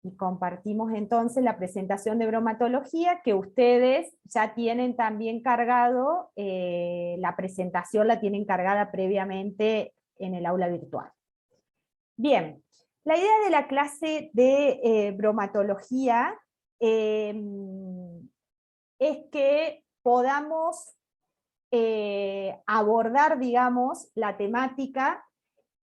Y compartimos entonces la presentación de bromatología, que ustedes ya tienen también cargado, la presentación la tienen cargada previamente en el aula virtual. Bien, la idea de la clase de bromatología es que podamos abordar, digamos, la temática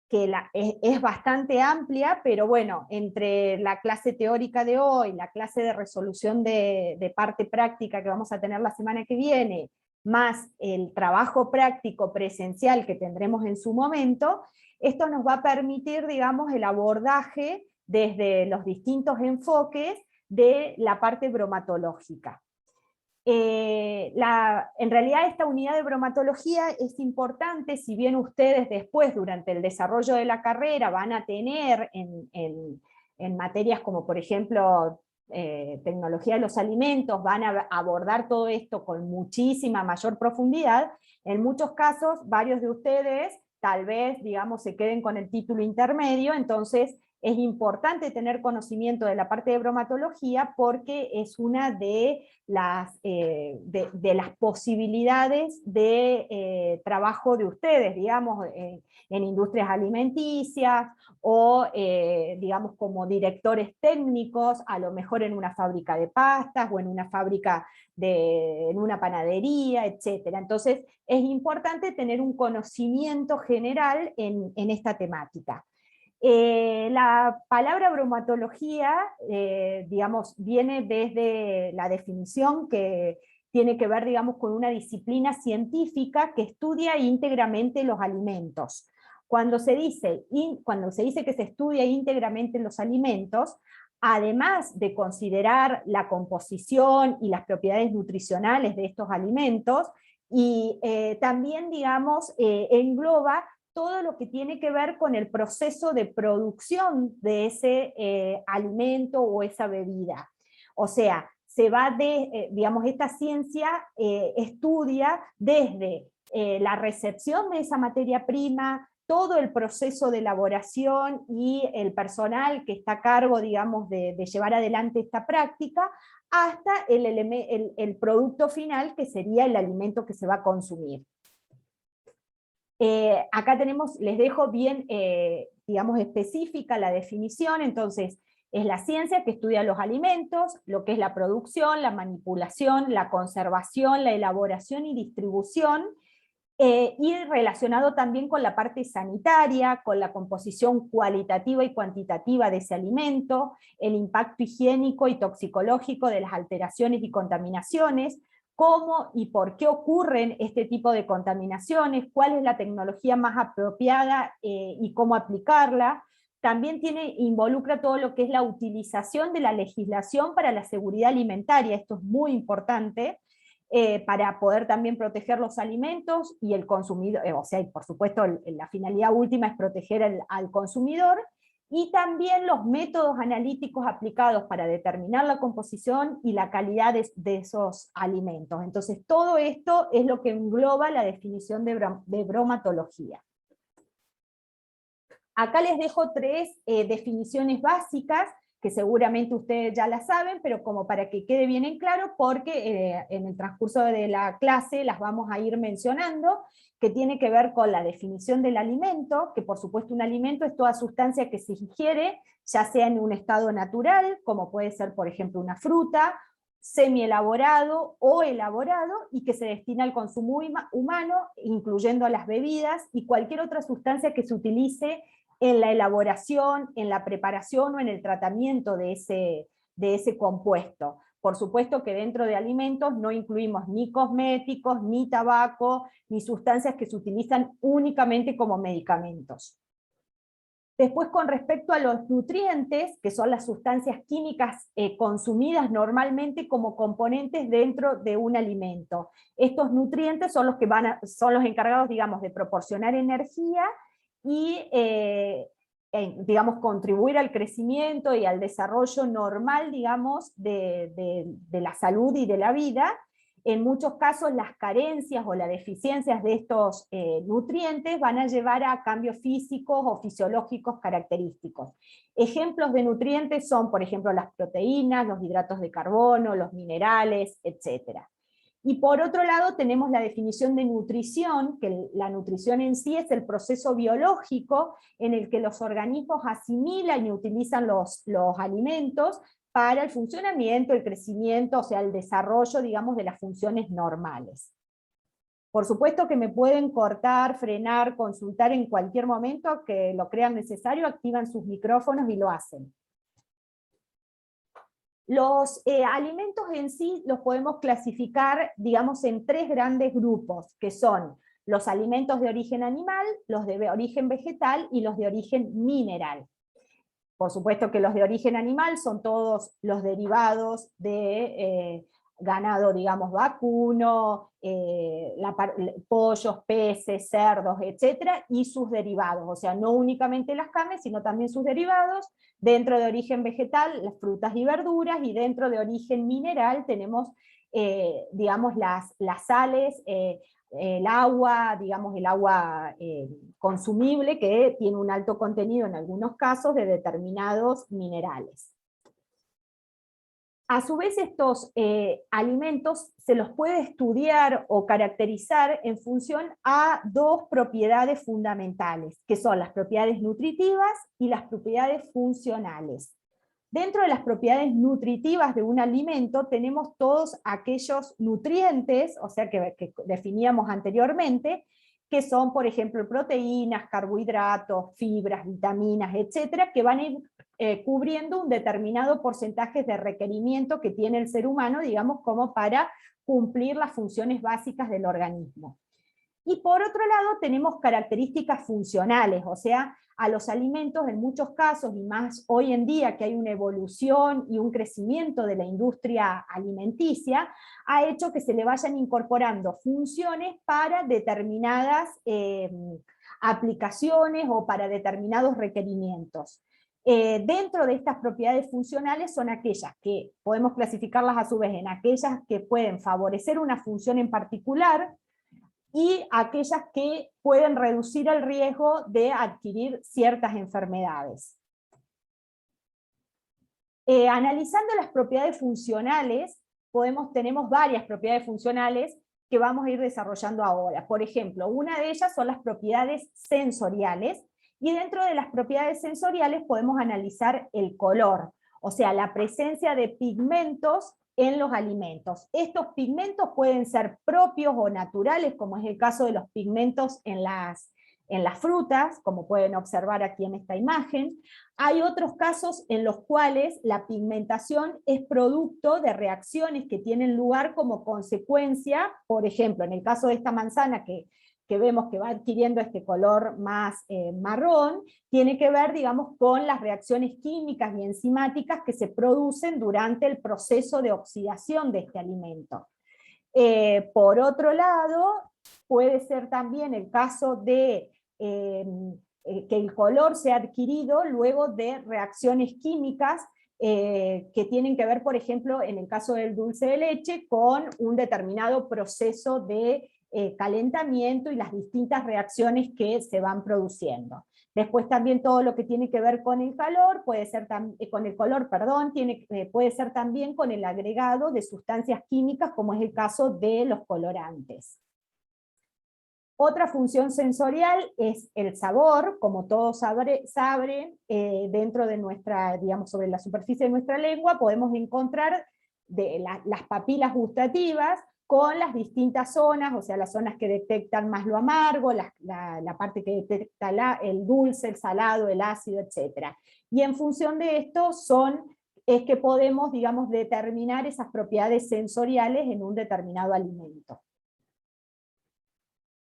que es bastante amplia, pero bueno, entre la clase teórica de hoy, la clase de resolución de parte práctica que vamos a tener la semana que viene, más el trabajo práctico presencial que tendremos en su momento, esto nos va a permitir, digamos, el abordaje desde los distintos enfoques de la parte bromatológica. En realidad esta unidad de bromatología es importante, si bien ustedes después durante el desarrollo de la carrera van a tener en materias como por ejemplo tecnología de los alimentos, van a abordar todo esto con muchísima mayor profundidad. En muchos casos varios de ustedes tal vez, digamos, se queden con el título intermedio, entonces es importante tener conocimiento de la parte de bromatología porque es una de de las posibilidades de trabajo de ustedes, digamos, en industrias alimenticias o, digamos, como directores técnicos, a lo mejor en una fábrica de pastas o en una fábrica en una panadería, etc. Entonces es importante tener un conocimiento general en esta temática. La palabra bromatología, digamos, viene desde la definición que tiene que ver, digamos, con una disciplina científica que estudia íntegramente los alimentos. Cuando se dice que se estudia íntegramente los alimentos, además de considerar la composición y las propiedades nutricionales de estos alimentos, y también, digamos, engloba todo lo que tiene que ver con el proceso de producción de ese alimento o esa bebida. O sea, se va digamos, esta ciencia estudia desde la recepción de esa materia prima, todo el proceso de elaboración y el personal que está a cargo, digamos, de llevar adelante esta práctica, hasta el producto final, que sería el alimento que se va a consumir. Acá les dejo bien, digamos, específica la definición. Entonces, es la ciencia que estudia los alimentos, lo que es la producción, la manipulación, la conservación, la elaboración y distribución, y relacionado también con la parte sanitaria, con la composición cualitativa y cuantitativa de ese alimento, el impacto higiénico y toxicológico de las alteraciones y contaminaciones, cómo y por qué ocurren este tipo de contaminaciones, cuál es la tecnología más apropiada y cómo aplicarla. También involucra todo lo que es la utilización de la legislación para la seguridad alimentaria, esto es muy importante, para poder también proteger los alimentos y el consumidor, o sea, y por supuesto la finalidad última es proteger al consumidor, y también los métodos analíticos aplicados para determinar la composición y la calidad de esos alimentos. Entonces todo esto es lo que engloba la definición de bromatología. Acá les dejo tres definiciones básicas, que seguramente ustedes ya las saben, pero como para que quede bien en claro, porque en el transcurso de la clase las vamos a ir mencionando, que tiene que ver con la definición del alimento, que por supuesto un alimento es toda sustancia que se ingiere, ya sea en un estado natural, como puede ser por ejemplo una fruta, semi-elaborado o elaborado, y que se destina al consumo humano, incluyendo las bebidas, y cualquier otra sustancia que se utilice en la elaboración, en la preparación o en el tratamiento de ese compuesto. Por supuesto que dentro de alimentos no incluimos ni cosméticos, ni tabaco, ni sustancias que se utilizan únicamente como medicamentos. Después, con respecto a los nutrientes, que son las sustancias químicas consumidas normalmente como componentes dentro de un alimento. Estos nutrientes son los que son los encargados, digamos, de proporcionar energía y, digamos, contribuir al crecimiento y al desarrollo normal, digamos, de la salud y de la vida. en muchos casos las carencias o las deficiencias de estos nutrientes van a llevar a cambios físicos o fisiológicos característicos. Ejemplos de nutrientes son, por ejemplo, las proteínas, los hidratos de carbono, los minerales, etc. Y por otro lado tenemos la definición de nutrición, que la nutrición en sí es el proceso biológico en el que los organismos asimilan y utilizan los alimentos para el funcionamiento, el crecimiento, o sea, el desarrollo, digamos, de las funciones normales. Por supuesto que me pueden cortar, frenar, consultar en cualquier momento que lo crean necesario, activan sus micrófonos y lo hacen. Los alimentos en sí los podemos clasificar, digamos, en tres grandes grupos, que son los alimentos de origen animal, los de origen vegetal y los de origen mineral. Por supuesto que los de origen animal son todos los derivados de ganado, digamos, vacuno, pollos, peces, cerdos, etcétera, y sus derivados, o sea, no únicamente las carnes, sino también sus derivados. Dentro de origen vegetal, las frutas y verduras, y dentro de origen mineral tenemos, digamos, las sales, el agua, digamos, el agua consumible, que tiene un alto contenido en algunos casos de determinados minerales. A su vez, estos alimentos se los puede estudiar o caracterizar en función a dos propiedades fundamentales, que son las propiedades nutritivas y las propiedades funcionales. Dentro de las propiedades nutritivas de un alimento tenemos todos aquellos nutrientes, o sea, que definíamos anteriormente, que son, por ejemplo, proteínas, carbohidratos, fibras, vitaminas, etcétera, que van a ir cubriendo un determinado porcentaje de requerimiento que tiene el ser humano, digamos, como para cumplir las funciones básicas del organismo. Y por otro lado tenemos características funcionales, o sea, a los alimentos en muchos casos, y más hoy en día que hay una evolución y un crecimiento de la industria alimenticia, ha hecho que se le vayan incorporando funciones para determinadas aplicaciones o para determinados requerimientos. Dentro de estas propiedades funcionales son aquellas que podemos clasificarlas a su vez en aquellas que pueden favorecer una función en particular, y aquellas que pueden reducir el riesgo de adquirir ciertas enfermedades. Analizando las propiedades funcionales, tenemos varias propiedades funcionales que vamos a ir desarrollando ahora. Por ejemplo, una de ellas son las propiedades sensoriales, y dentro de las propiedades sensoriales podemos analizar el color, o sea, la presencia de pigmentos en los alimentos. Estos pigmentos pueden ser propios o naturales, como es el caso de los pigmentos en las frutas, como pueden observar aquí en esta imagen. Hay otros casos en los cuales la pigmentación es producto de reacciones que tienen lugar como consecuencia, por ejemplo, en el caso de esta manzana que vemos que va adquiriendo este color más marrón, tiene que ver, digamos, con las reacciones químicas y enzimáticas que se producen durante el proceso de oxidación de este alimento. Por otro lado, puede ser también el caso de que el color sea adquirido luego de reacciones químicas que tienen que ver, por ejemplo, en el caso del dulce de leche, con un determinado proceso de calentamiento y las distintas reacciones que se van produciendo. Después también todo lo que tiene que ver con el calor, puede ser con el color, perdón, puede ser también con el agregado de sustancias químicas, como es el caso de los colorantes. Otra función sensorial es el sabor, como todos saben, dentro de nuestra, digamos, sobre la superficie de nuestra lengua, podemos encontrar las papilas gustativas, con las distintas zonas, o sea, las zonas que detectan más lo amargo, la parte que detecta el dulce, el salado, el ácido, etc. Y en función de esto es que podemos, digamos, determinar esas propiedades sensoriales en un determinado alimento.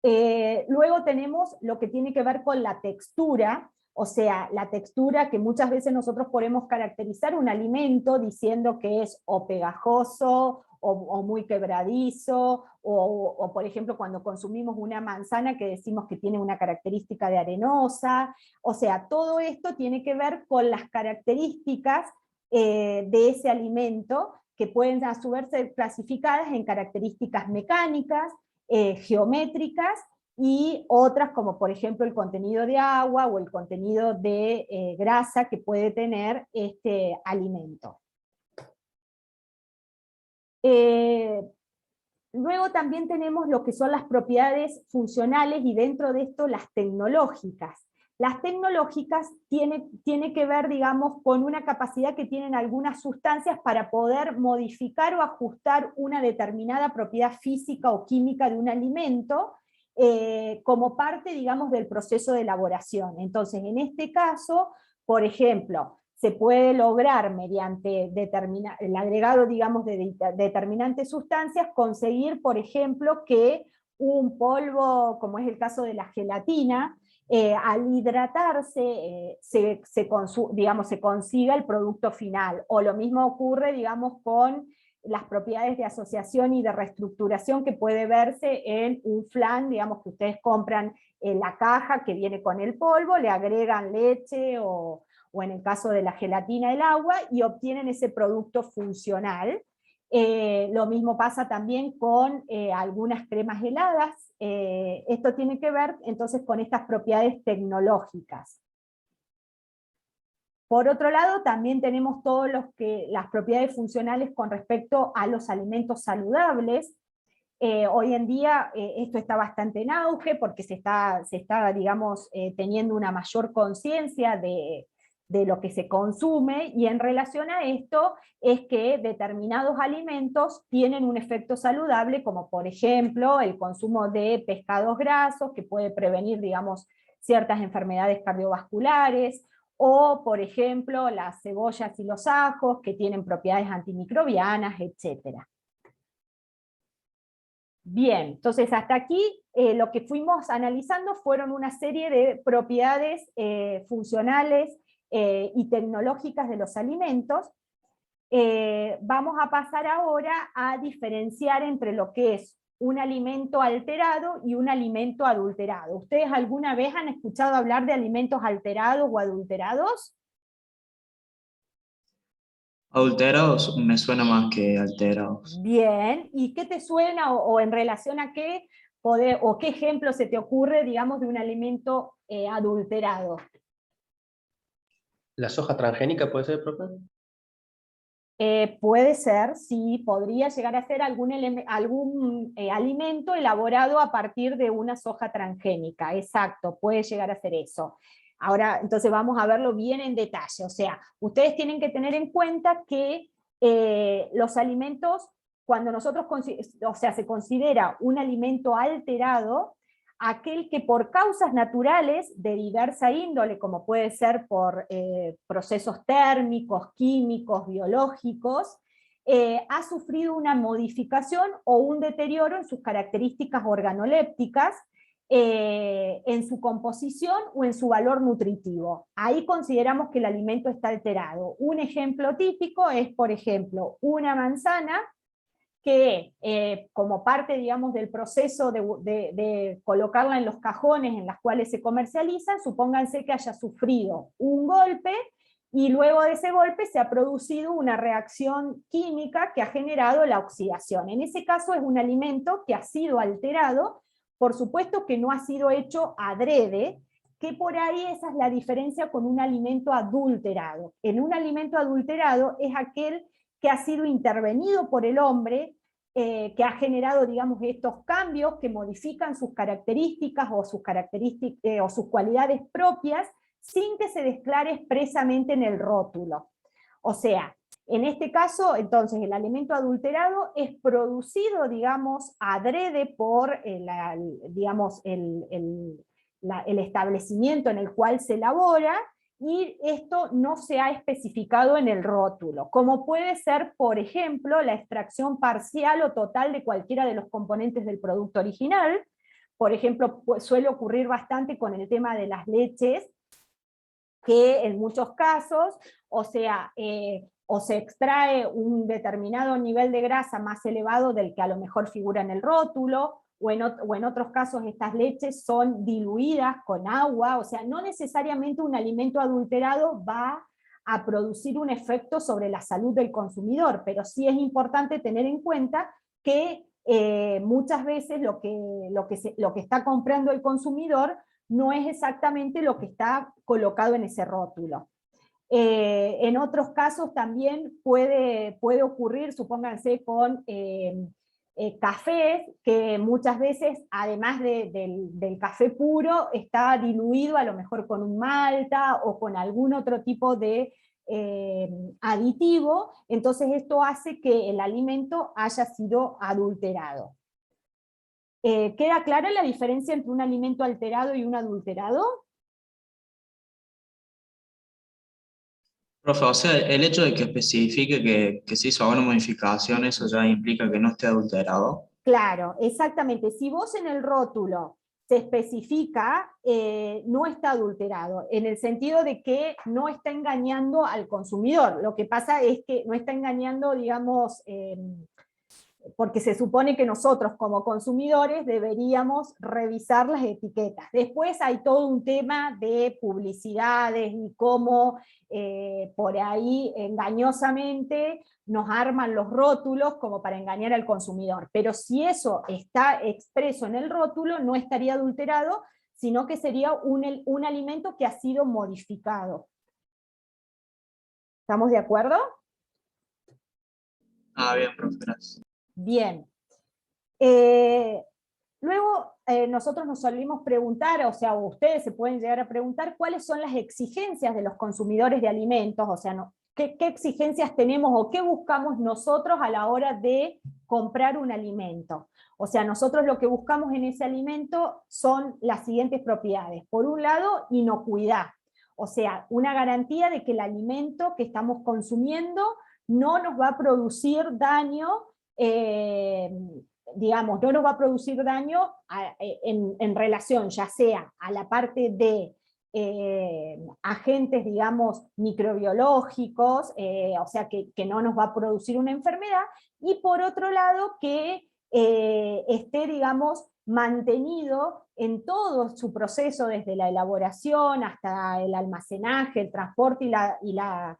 Luego tenemos lo que tiene que ver con la textura, o sea, la textura que muchas veces nosotros podemos caracterizar un alimento diciendo que es o pegajoso, o muy quebradizo, o por ejemplo cuando consumimos una manzana que decimos que tiene una característica de arenosa. O sea, todo esto tiene que ver con las características de ese alimento que pueden a su vez ser clasificadas en características mecánicas, geométricas, y otras como por ejemplo el contenido de agua o el contenido de grasa que puede tener este alimento. Luego también tenemos lo que son las propiedades funcionales, y dentro de esto las tecnológicas. Las tecnológicas tiene que ver, digamos, con una capacidad que tienen algunas sustancias para poder modificar o ajustar una determinada propiedad física o química de un alimento, como parte, digamos, del proceso de elaboración. Entonces, en este caso, por ejemplo, se puede lograr mediante el agregado, digamos, de determinantes sustancias, conseguir, por ejemplo, que un polvo, como es el caso de la gelatina, al hidratarse, digamos, se consiga el producto final. O lo mismo ocurre, digamos, con las propiedades de asociación y de reestructuración que puede verse en un flan, digamos, que ustedes compran en la caja que viene con el polvo, le agregan leche o en el caso de la gelatina el agua, y obtienen ese producto funcional. Lo mismo pasa también con algunas cremas heladas. Esto tiene que ver entonces con estas propiedades tecnológicas. Por otro lado, también tenemos las propiedades funcionales con respecto a los alimentos saludables. Hoy en día esto está bastante en auge porque se está digamos, teniendo una mayor conciencia de lo que se consume, y en relación a esto es que determinados alimentos tienen un efecto saludable, como por ejemplo el consumo de pescados grasos, que puede prevenir, digamos, ciertas enfermedades cardiovasculares, o por ejemplo las cebollas y los ajos, que tienen propiedades antimicrobianas, etcétera. Bien, entonces hasta aquí lo que fuimos analizando fueron una serie de propiedades funcionales y tecnológicas de los alimentos. Vamos a pasar ahora a diferenciar entre lo que es un alimento alterado y un alimento adulterado. ¿Ustedes alguna vez han escuchado hablar de alimentos alterados o adulterados? Adulterados me suena más que alterados. Bien, ¿y qué te suena o en relación a qué o qué ejemplo se te ocurre, digamos, de un alimento adulterado? ¿La soja transgénica puede ser, profe? Puede ser, sí, podría llegar a ser algún alimento elaborado a partir de una soja transgénica, exacto, puede llegar a ser eso. Ahora, entonces vamos a verlo bien en detalle, o sea, ustedes tienen que tener en cuenta que los alimentos, cuando nosotros, o sea, se considera un alimento alterado, aquel que por causas naturales de diversa índole, como puede ser por procesos térmicos, químicos, biológicos, ha sufrido una modificación o un deterioro en sus características organolépticas, en su composición o en su valor nutritivo. Ahí consideramos que el alimento está alterado. Un ejemplo típico es, por ejemplo, una manzana que como parte, digamos, del proceso de colocarla en los cajones en los cuales se comercializan, supónganse que haya sufrido un golpe, y luego de ese golpe se ha producido una reacción química que ha generado la oxidación. En ese caso es un alimento que ha sido alterado, por supuesto que no ha sido hecho adrede, que por ahí esa es la diferencia con un alimento adulterado. En un alimento adulterado es aquel que ha sido intervenido por el hombre, que ha generado, digamos, estos cambios que modifican sus características o sus cualidades propias, sin que se declare expresamente en el rótulo. O sea, en este caso, entonces, el alimento adulterado es producido, digamos, adrede por digamos, el establecimiento en el cual se elabora, y esto no se ha especificado en el rótulo, como puede ser, por ejemplo, la extracción parcial o total de cualquiera de los componentes del producto original. Por ejemplo, suele ocurrir bastante con el tema de las leches, que en muchos casos, o sea, o se extrae un determinado nivel de grasa más elevado del que a lo mejor figura en el rótulo, o en otros casos estas leches son diluidas con agua. O sea, no necesariamente un alimento adulterado va a producir un efecto sobre la salud del consumidor, pero sí es importante tener en cuenta que muchas veces lo que está comprando el consumidor no es exactamente lo que está colocado en ese rótulo. En otros casos también puede ocurrir, supónganse, con cafés, que muchas veces, además del café puro, está diluido a lo mejor con un malta o con algún otro tipo de aditivo, entonces esto hace que el alimento haya sido adulterado. ¿Queda clara la diferencia entre un alimento alterado y un adulterado? Profe, o sea, el hecho de que especifique que se hizo alguna modificación, eso ya implica que no esté adulterado. Claro, exactamente. Si vos en el rótulo se especifica, no está adulterado, en el sentido de que no está engañando al consumidor. Lo que pasa es que no está engañando, digamos, porque se supone que nosotros como consumidores deberíamos revisar las etiquetas. Después hay todo un tema de publicidades y cómo por ahí engañosamente nos arman los rótulos como para engañar al consumidor. Pero si eso está expreso en el rótulo, no estaría adulterado, sino que sería un alimento que ha sido modificado. ¿Estamos de acuerdo? Ah, bien, profe, gracias. Bien. Luego nosotros nos solemos preguntar, o sea, ustedes se pueden llegar a preguntar cuáles son las exigencias de los consumidores de alimentos, o sea, ¿qué exigencias tenemos o qué buscamos nosotros a la hora de comprar un alimento? O sea, nosotros lo que buscamos en ese alimento son las siguientes propiedades. Por un lado, inocuidad, o sea, una garantía de que el alimento que estamos consumiendo no nos va a producir daño, digamos, no nos va a producir daño en relación ya sea a la parte de agentes, digamos, microbiológicos, o sea, que no nos va a producir una enfermedad, y por otro lado que esté, digamos, mantenido en todo su proceso, desde la elaboración hasta el almacenaje, el transporte y la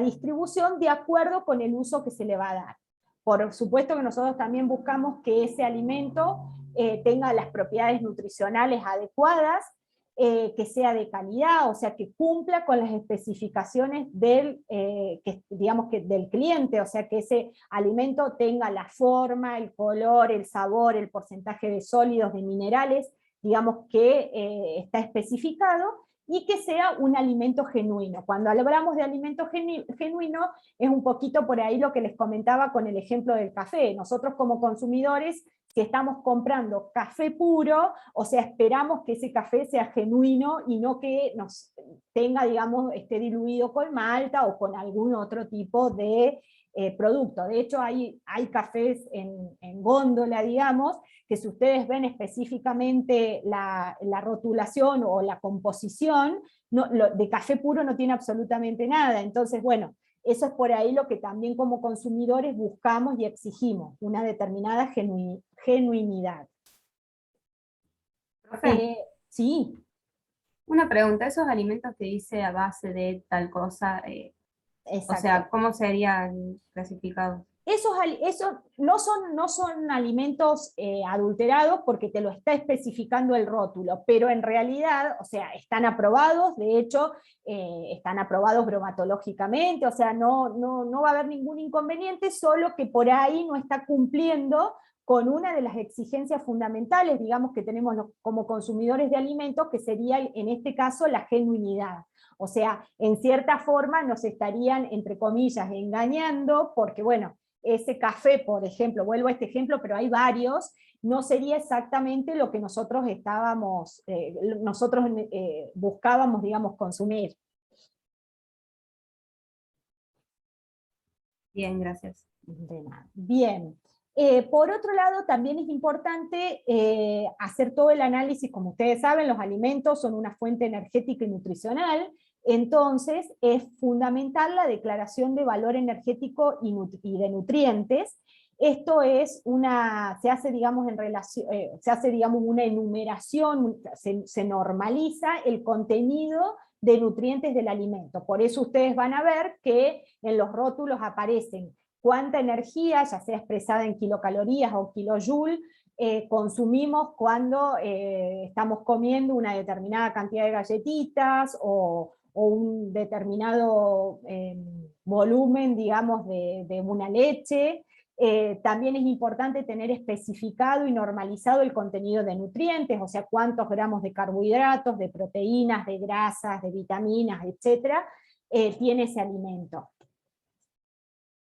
distribución, de acuerdo con el uso que se le va a dar. Por supuesto que nosotros también buscamos que ese alimento tenga las propiedades nutricionales adecuadas, que sea de calidad, o sea, que cumpla con las especificaciones digamos que del cliente, o sea, que ese alimento tenga la forma, el color, el sabor, el porcentaje de sólidos, de minerales, digamos que está especificado, y que sea un alimento genuino. Cuando hablamos de alimento genuino, es un poquito por ahí lo que les comentaba con el ejemplo del café. Nosotros como consumidores, si estamos comprando café puro, o sea, esperamos que ese café sea genuino y no que nos tenga, digamos, esté diluido con malta o con algún otro tipo de producto. De hecho, hay cafés en góndola, digamos, que si ustedes ven específicamente la rotulación o la composición, de café puro no tiene absolutamente nada. Entonces, bueno, eso es por ahí lo que también como consumidores buscamos y exigimos, una determinada genuinidad. Profe, Sí. una pregunta, esos alimentos que dice a base de tal cosa, o sea, ¿cómo serían clasificados? Esos no son alimentos adulterados porque te lo está especificando el rótulo, pero en realidad, o sea, están aprobados, de hecho, están aprobados bromatológicamente, o sea, no va a haber ningún inconveniente, solo que por ahí no está cumpliendo con una de las exigencias fundamentales, digamos, que tenemos como consumidores de alimentos, que sería, en este caso, la genuinidad. O sea, en cierta forma nos estarían, entre comillas, engañando, porque bueno, ese café, por ejemplo, vuelvo a este ejemplo, pero hay varios, no sería exactamente lo que nosotros buscábamos, digamos, consumir. Bien, gracias. De nada. Bien. Por otro lado, también es importante hacer todo el análisis. Como ustedes saben, los alimentos son una fuente energética y nutricional, entonces es fundamental la declaración de valor energético y de nutrientes. Esto es se hace, digamos, se hace, digamos, una enumeración, se normaliza el contenido de nutrientes del alimento. Por eso ustedes van a ver que en los rótulos aparecen cuánta energía, ya sea expresada en kilocalorías o kilojoule, consumimos cuando estamos comiendo una determinada cantidad de galletitas o un determinado volumen, digamos, de una leche. También es importante tener especificado y normalizado el contenido de nutrientes, o sea, cuántos gramos de carbohidratos, de proteínas, de grasas, de vitaminas, etcétera, tiene ese alimento.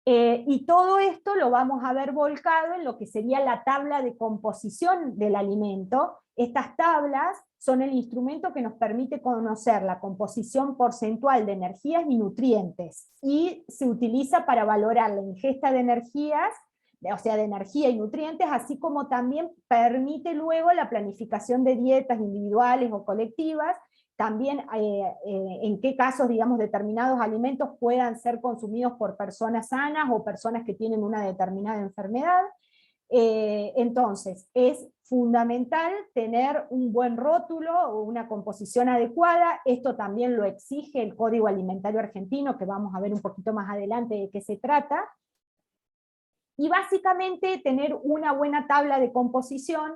Y todo esto lo vamos a ver volcado en lo que sería la tabla de composición del alimento. Estas tablas son el instrumento que nos permite conocer la composición porcentual de energías y nutrientes, y se utiliza para valorar la ingesta de energías, o sea, de energía y nutrientes, así como también permite luego la planificación de dietas individuales o colectivas, también en qué casos, digamos, determinados alimentos puedan ser consumidos por personas sanas o personas que tienen una determinada enfermedad. Entonces, es fundamental tener un buen rótulo o una composición adecuada. Esto también lo exige el Código Alimentario Argentino, que vamos a ver un poquito más adelante de qué se trata. Y básicamente tener una buena tabla de composición,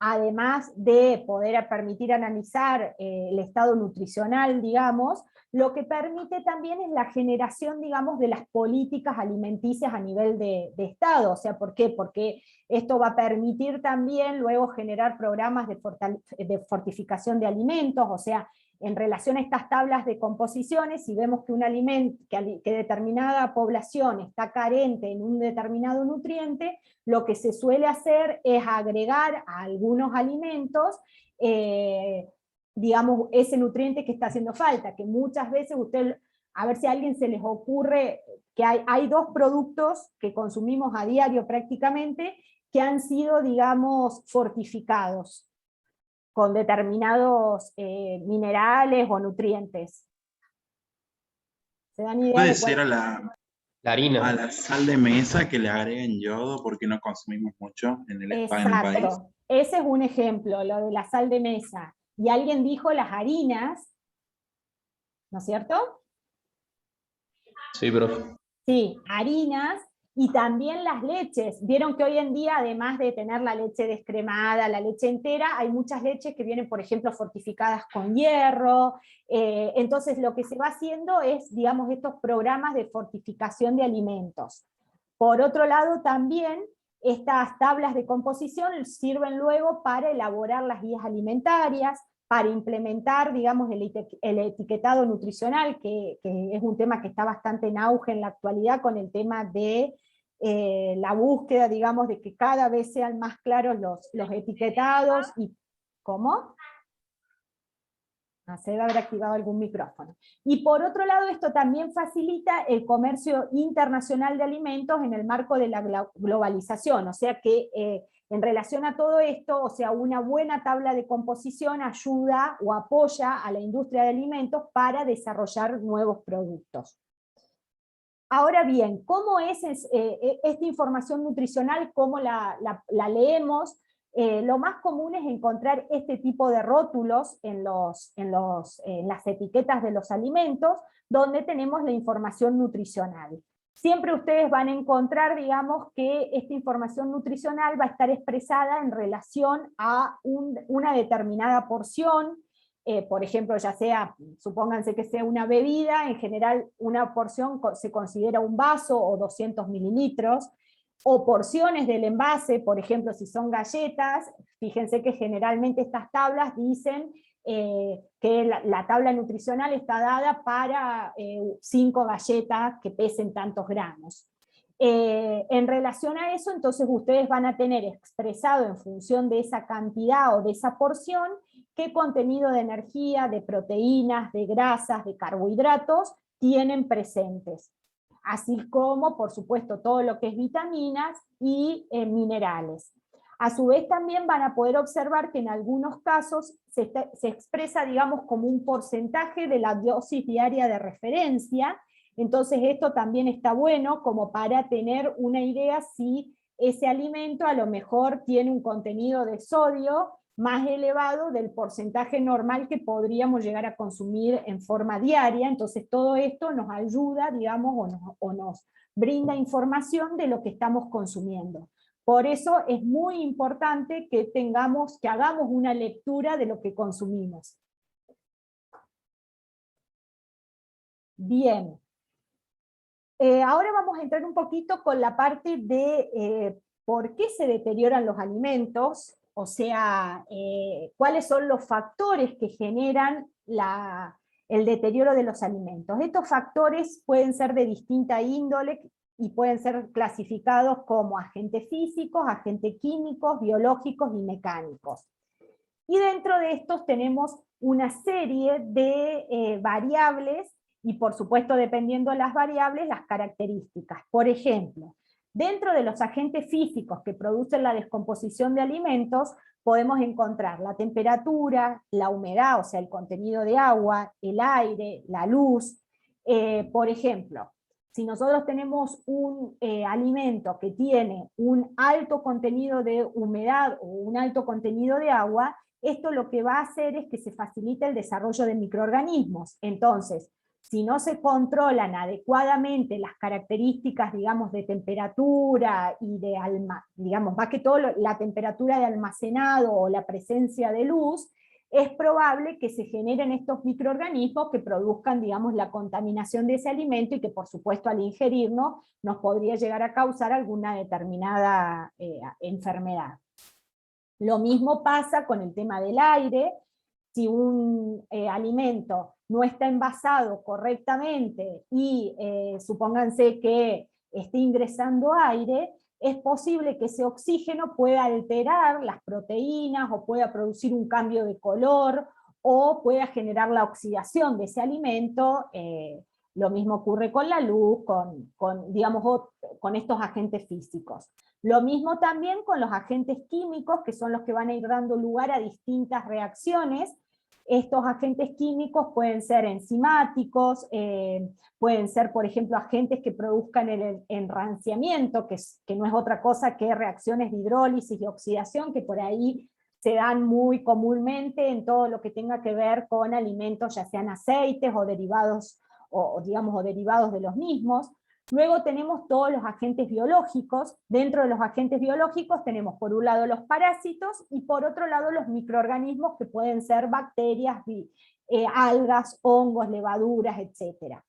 además de poder permitir analizar el estado nutricional, digamos, lo que permite también es la generación, digamos, de las políticas alimenticias a nivel de Estado. O sea, ¿por qué? Porque esto va a permitir también luego generar programas de fortificación de alimentos, o sea, en relación a estas tablas de composiciones, si vemos que un alimento, que determinada población está carente en un determinado nutriente, lo que se suele hacer es agregar a algunos alimentos, digamos, ese nutriente que está haciendo falta, que muchas veces usted, a ver si a alguien se les ocurre, que hay dos productos que consumimos a diario prácticamente, que han sido, digamos, fortificados con determinados minerales o nutrientes. ¿Se dan idea Puede de ser cuál? a La harina. la sal de mesa que le agreguen yodo porque no consumimos mucho en el país. Exacto. Ese es un ejemplo, lo de la sal de mesa. Y alguien dijo las harinas, ¿no es cierto? Sí, profe. Sí, harinas, y también las leches. Vieron que hoy en día, además de tener la leche descremada, la leche entera, hay muchas leches que vienen, por ejemplo, fortificadas con hierro. Entonces lo que se va haciendo es, digamos, estos programas de fortificación de alimentos. Por otro lado, también estas tablas de composición sirven luego para elaborar las guías alimentarias, para implementar, digamos, el etiquetado nutricional, que es un tema que está bastante en auge en la actualidad con el tema de la búsqueda, digamos, de que cada vez sean más claros los etiquetados. Y ¿cómo? Se debe haber activado algún micrófono. Y por otro lado, esto también facilita el comercio internacional de alimentos en el marco de la globalización, o sea que en relación a todo esto, o sea, una buena tabla de composición ayuda o apoya a la industria de alimentos para desarrollar nuevos productos. Ahora bien, ¿cómo es esta información nutricional? ¿Cómo la leemos? Lo más común es encontrar este tipo de rótulos en las etiquetas de los alimentos, donde tenemos la información nutricional. Siempre ustedes van a encontrar, digamos, que esta información nutricional va a estar expresada en relación a una determinada porción. Por ejemplo, ya sea, supónganse que sea una bebida, en general una porción se considera un vaso o 200 mililitros, o porciones del envase, por ejemplo, si son galletas, fíjense que generalmente estas tablas dicen que la tabla nutricional está dada para 5 galletas que pesen tantos gramos. En relación a eso, entonces ustedes van a tener expresado en función de esa cantidad o de esa porción, qué contenido de energía, de proteínas, de grasas, de carbohidratos tienen presentes. Así como, por supuesto, todo lo que es vitaminas y minerales. A su vez también van a poder observar que en algunos casos se expresa, digamos, como un porcentaje de la dosis diaria de referencia. Entonces esto también está bueno como para tener una idea si ese alimento a lo mejor tiene un contenido de sodio más elevado del porcentaje normal que podríamos llegar a consumir en forma diaria. Entonces todo esto nos ayuda, digamos, o nos brinda información de lo que estamos consumiendo. Por eso es muy importante que hagamos una lectura de lo que consumimos. Bien. Ahora vamos a entrar un poquito con la parte de por qué se deterioran los alimentos, o sea, cuáles son los factores que generan el deterioro de los alimentos. Estos factores pueden ser de distinta índole y pueden ser clasificados como agentes físicos, agentes químicos, biológicos y mecánicos. Y dentro de estos tenemos una serie de variables, y por supuesto dependiendo de las variables, las características. Por ejemplo, dentro de los agentes físicos que producen la descomposición de alimentos, podemos encontrar la temperatura, la humedad, o sea, el contenido de agua, el aire, la luz. Por ejemplo, si nosotros tenemos un alimento que tiene un alto contenido de humedad o un alto contenido de agua, esto lo que va a hacer es que se facilite el desarrollo de microorganismos. Entonces, si no se controlan adecuadamente las características, digamos, de temperatura y de, digamos, más que todo la temperatura de almacenado o la presencia de luz, es probable que se generen estos microorganismos que produzcan, digamos, la contaminación de ese alimento y que, por supuesto, al ingerirlo, nos podría llegar a causar alguna determinada enfermedad. Lo mismo pasa con el tema del aire. Si un alimento no está envasado correctamente y supónganse que esté ingresando aire, es posible que ese oxígeno pueda alterar las proteínas o pueda producir un cambio de color o pueda generar la oxidación de ese alimento. Lo mismo ocurre con la luz, digamos, con estos agentes físicos. Lo mismo también con los agentes químicos, que son los que van a ir dando lugar a distintas reacciones. Estos agentes químicos pueden ser enzimáticos, pueden ser, por ejemplo, agentes que produzcan el enranciamiento, que no es otra cosa que reacciones de hidrólisis y oxidación, que por ahí se dan muy comúnmente en todo lo que tenga que ver con alimentos, ya sean aceites o derivados, digamos, o derivados de los mismos. Luego tenemos todos los agentes biológicos. Dentro de los agentes biológicos tenemos por un lado los parásitos y por otro lado los microorganismos que pueden ser bacterias, algas, hongos, levaduras, etc.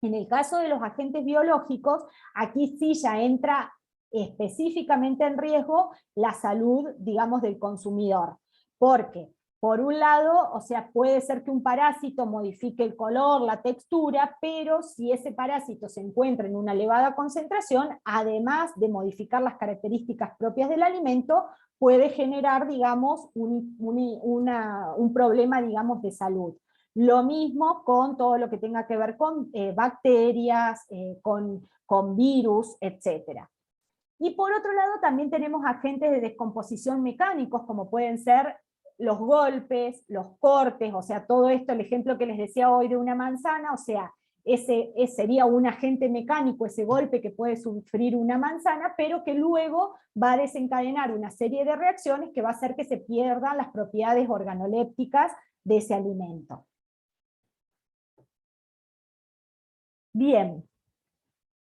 En el caso de los agentes biológicos, aquí sí ya entra específicamente en riesgo la salud, digamos, del consumidor. Porque por un lado, o sea, puede ser que un parásito modifique el color, la textura, pero si ese parásito se encuentra en una elevada concentración, además de modificar las características propias del alimento, puede generar, digamos, un problema, digamos, de salud. Lo mismo con todo lo que tenga que ver con bacterias, con virus, etc. Y por otro lado también tenemos agentes de descomposición mecánicos, como pueden ser los golpes, los cortes, o sea, todo esto, el ejemplo que les decía hoy de una manzana, o sea, ese sería un agente mecánico, ese golpe que puede sufrir una manzana, pero que luego va a desencadenar una serie de reacciones que va a hacer que se pierdan las propiedades organolépticas de ese alimento. Bien.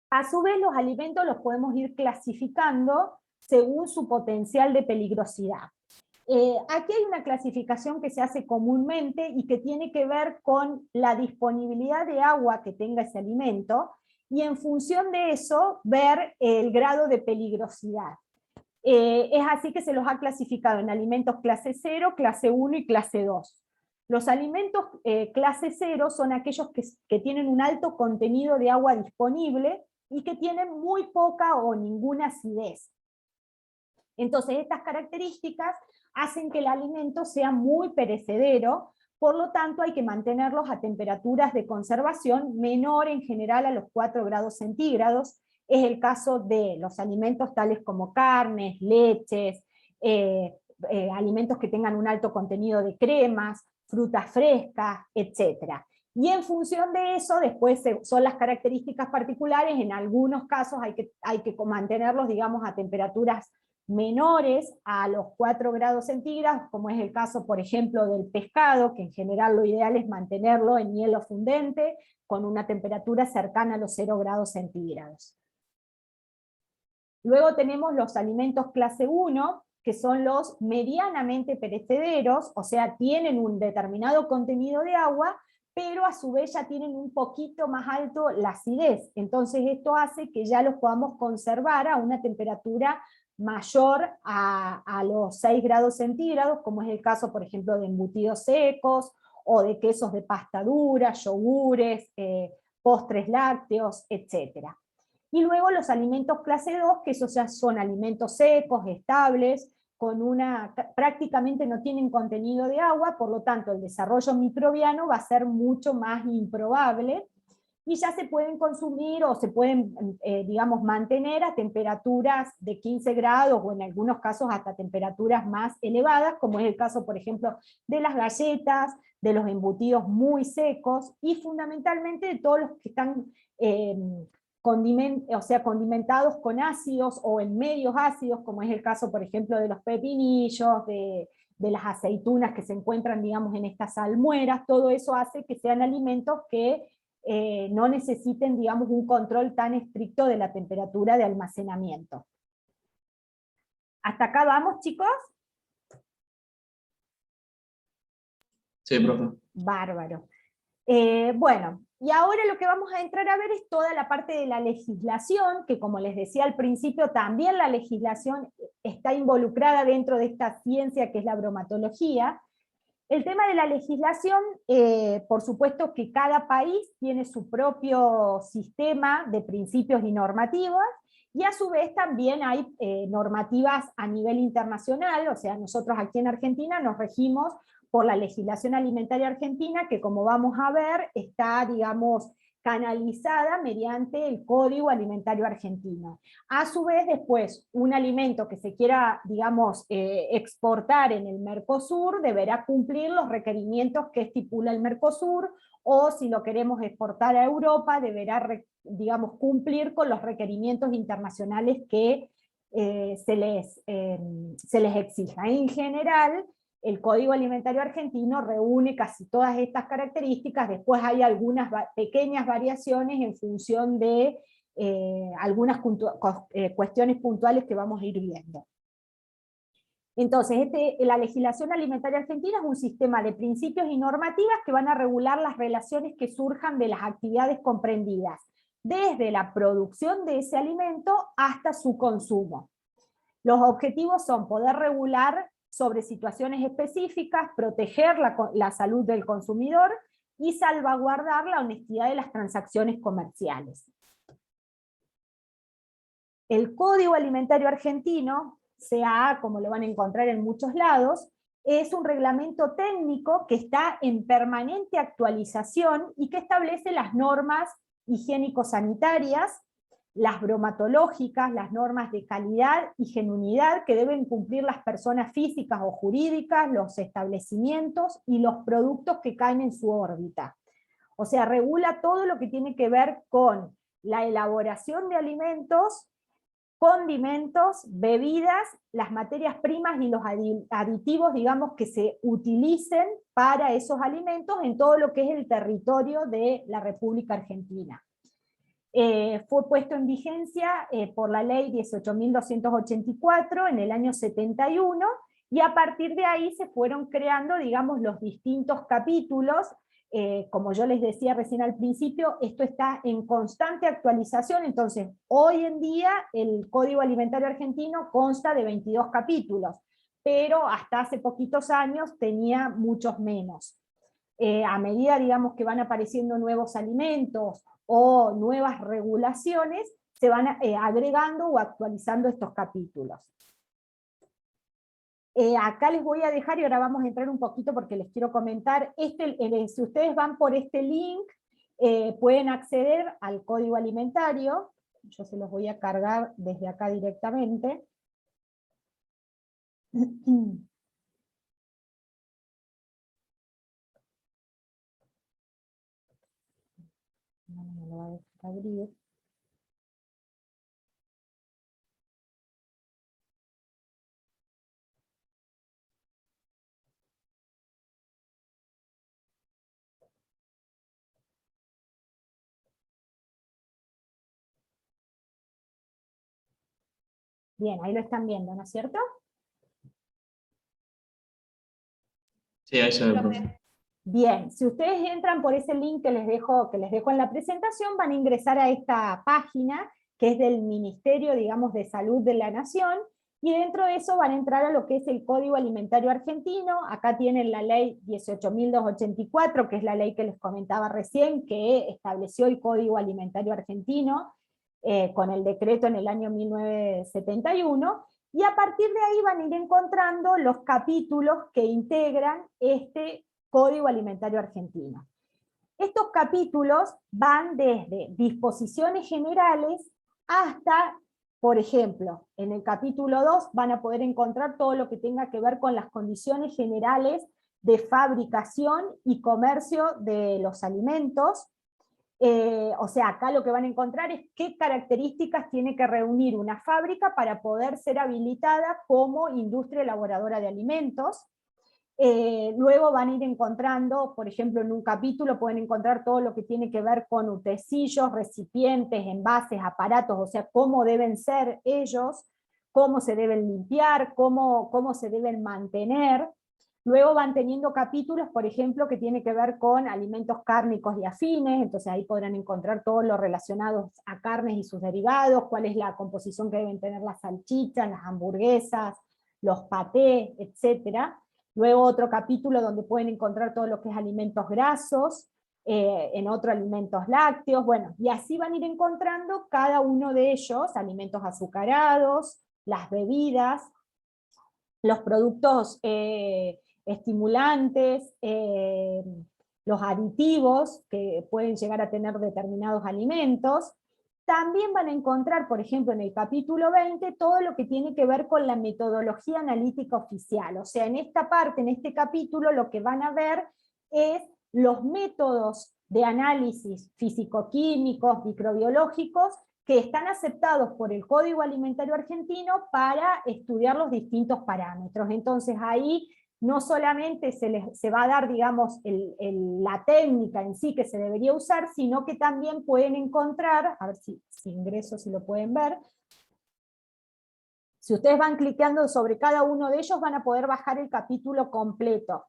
A su vez, los alimentos los podemos ir clasificando según su potencial de peligrosidad. Aquí hay una clasificación que se hace comúnmente y que tiene que ver con la disponibilidad de agua que tenga ese alimento, y en función de eso, ver el grado de peligrosidad. Es así que se los ha clasificado en alimentos clase 0, clase 1 y clase 2. Los alimentos clase 0 son aquellos que tienen un alto contenido de agua disponible y que tienen muy poca o ninguna acidez. Entonces estas características hacen que el alimento sea muy perecedero, por lo tanto hay que mantenerlos a temperaturas de conservación menor en general a los 4 grados centígrados. Es el caso de los alimentos tales como carnes, leches, alimentos que tengan un alto contenido de cremas, frutas frescas, etc. Y en función de eso, después son las características particulares. En algunos casos hay que mantenerlos, digamos, a temperaturas menores a los 4 grados centígrados, como es el caso, por ejemplo, del pescado, que en general lo ideal es mantenerlo en hielo fundente, con una temperatura cercana a los 0 grados centígrados. Luego tenemos los alimentos clase 1, que son los medianamente perecederos, o sea, tienen un determinado contenido de agua, pero a su vez ya tienen un poquito más alto la acidez. Entonces esto hace que ya los podamos conservar a una temperatura mayor a los 6 grados centígrados, como es el caso, por ejemplo, de embutidos secos, o de quesos de pasta dura, yogures, postres lácteos, etc. Y luego los alimentos clase 2, que esos ya son alimentos secos, estables, prácticamente no tienen contenido de agua, por lo tanto el desarrollo microbiano va a ser mucho más improbable, y ya se pueden consumir o se pueden, digamos, mantener a temperaturas de 15 grados, o en algunos casos hasta temperaturas más elevadas, como es el caso, por ejemplo, de las galletas, de los embutidos muy secos, y fundamentalmente de todos los que están condimentados con ácidos o en medios ácidos, como es el caso, por ejemplo, de los pepinillos, de las aceitunas que se encuentran, digamos, en estas salmueras. Todo eso hace que sean alimentos que no necesiten, digamos, un control tan estricto de la temperatura de almacenamiento. ¿Hasta acá vamos, chicos? Sí, profe. Bárbaro. Bueno, y ahora lo que vamos a entrar a ver es toda la parte de la legislación, que como les decía al principio, también la legislación está involucrada dentro de esta ciencia que es la bromatología. El tema de la legislación, por supuesto que cada país tiene su propio sistema de principios y normativas, y a su vez también hay normativas a nivel internacional. O sea, nosotros aquí en Argentina nos regimos por la legislación alimentaria argentina, que como vamos a ver, está, digamos, canalizada mediante el Código Alimentario Argentino. A su vez, después, un alimento que se quiera, digamos, exportar en el Mercosur, deberá cumplir los requerimientos que estipula el Mercosur, o si lo queremos exportar a Europa, deberá, digamos, cumplir con los requerimientos internacionales que se les exija. En general, el Código Alimentario Argentino reúne casi todas estas características. Después hay algunas pequeñas variaciones en función de algunas cuestiones puntuales que vamos a ir viendo. Entonces, la legislación alimentaria argentina es un sistema de principios y normativas que van a regular las relaciones que surjan de las actividades comprendidas, desde la producción de ese alimento hasta su consumo. Los objetivos son poder regular sobre situaciones específicas, proteger la salud del consumidor y salvaguardar la honestidad de las transacciones comerciales. El Código Alimentario Argentino, CAA, como lo van a encontrar en muchos lados, es un reglamento técnico que está en permanente actualización y que establece las normas higiénico-sanitarias, las bromatológicas, las normas de calidad y genuinidad que deben cumplir las personas físicas o jurídicas, los establecimientos y los productos que caen en su órbita. O sea, regula todo lo que tiene que ver con la elaboración de alimentos, condimentos, bebidas, las materias primas y los aditivos, digamos, que se utilicen para esos alimentos en todo lo que es el territorio de la República Argentina. Fue puesto en vigencia por la ley 18.284 en el año 71, y a partir de ahí se fueron creando, digamos, los distintos capítulos. Como yo les decía recién al principio, esto está en constante actualización. Entonces hoy en día el Código Alimentario Argentino consta de 22 capítulos, pero hasta hace poquitos años tenía muchos menos. A medida, digamos, que van apareciendo nuevos alimentos o nuevas regulaciones, se van agregando o actualizando estos capítulos. Acá les voy a dejar, y ahora vamos a entrar un poquito porque les quiero comentar, si ustedes van por este link, pueden acceder al Código Alimentario. Yo se los voy a cargar desde acá directamente. No me lo va a dejar abrir. Bien, ahí lo están viendo, ¿no es cierto? Sí, ahí se ve, profe. Bien, si ustedes entran por ese link que les dejo en la presentación, van a ingresar a esta página, que es del Ministerio, digamos, de Salud de la Nación, y dentro de eso van a entrar a lo que es el Código Alimentario Argentino. Acá tienen la ley 18.284, que es la ley que les comentaba recién, que estableció el Código Alimentario Argentino, con el decreto en el año 1971, y a partir de ahí van a ir encontrando los capítulos que integran este Código Alimentario Argentino. Estos capítulos van desde disposiciones generales hasta, por ejemplo, en el capítulo 2 van a poder encontrar todo lo que tenga que ver con las condiciones generales de fabricación y comercio de los alimentos. O sea, acá lo que van a encontrar es qué características tiene que reunir una fábrica para poder ser habilitada como industria elaboradora de alimentos. Luego van a ir encontrando, por ejemplo, en un capítulo pueden encontrar todo lo que tiene que ver con utensilios, recipientes, envases, aparatos, o sea, cómo deben ser ellos, cómo se deben limpiar, cómo se deben mantener. Luego van teniendo capítulos, por ejemplo, que tiene que ver con alimentos cárnicos y afines, entonces ahí podrán encontrar todo lo relacionado a carnes y sus derivados, cuál es la composición que deben tener las salchichas, las hamburguesas, los patés, etcétera. Luego otro capítulo donde pueden encontrar todo lo que es alimentos grasos, en otro alimentos lácteos, bueno, y así van a ir encontrando cada uno de ellos, alimentos azucarados, las bebidas, los productos estimulantes, los aditivos que pueden llegar a tener determinados alimentos. También van a encontrar, por ejemplo, en el capítulo 20, todo lo que tiene que ver con la metodología analítica oficial. O sea, en esta parte, en este capítulo, lo que van a ver es los métodos de análisis físico-químicos, microbiológicos, que están aceptados por el Código Alimentario Argentino para estudiar los distintos parámetros. Entonces ahí no solamente se va a dar, digamos, la técnica en sí que se debería usar, sino que también pueden encontrar, a ver si ingreso, si lo pueden ver, si ustedes van clicando sobre cada uno de ellos van a poder bajar el capítulo completo.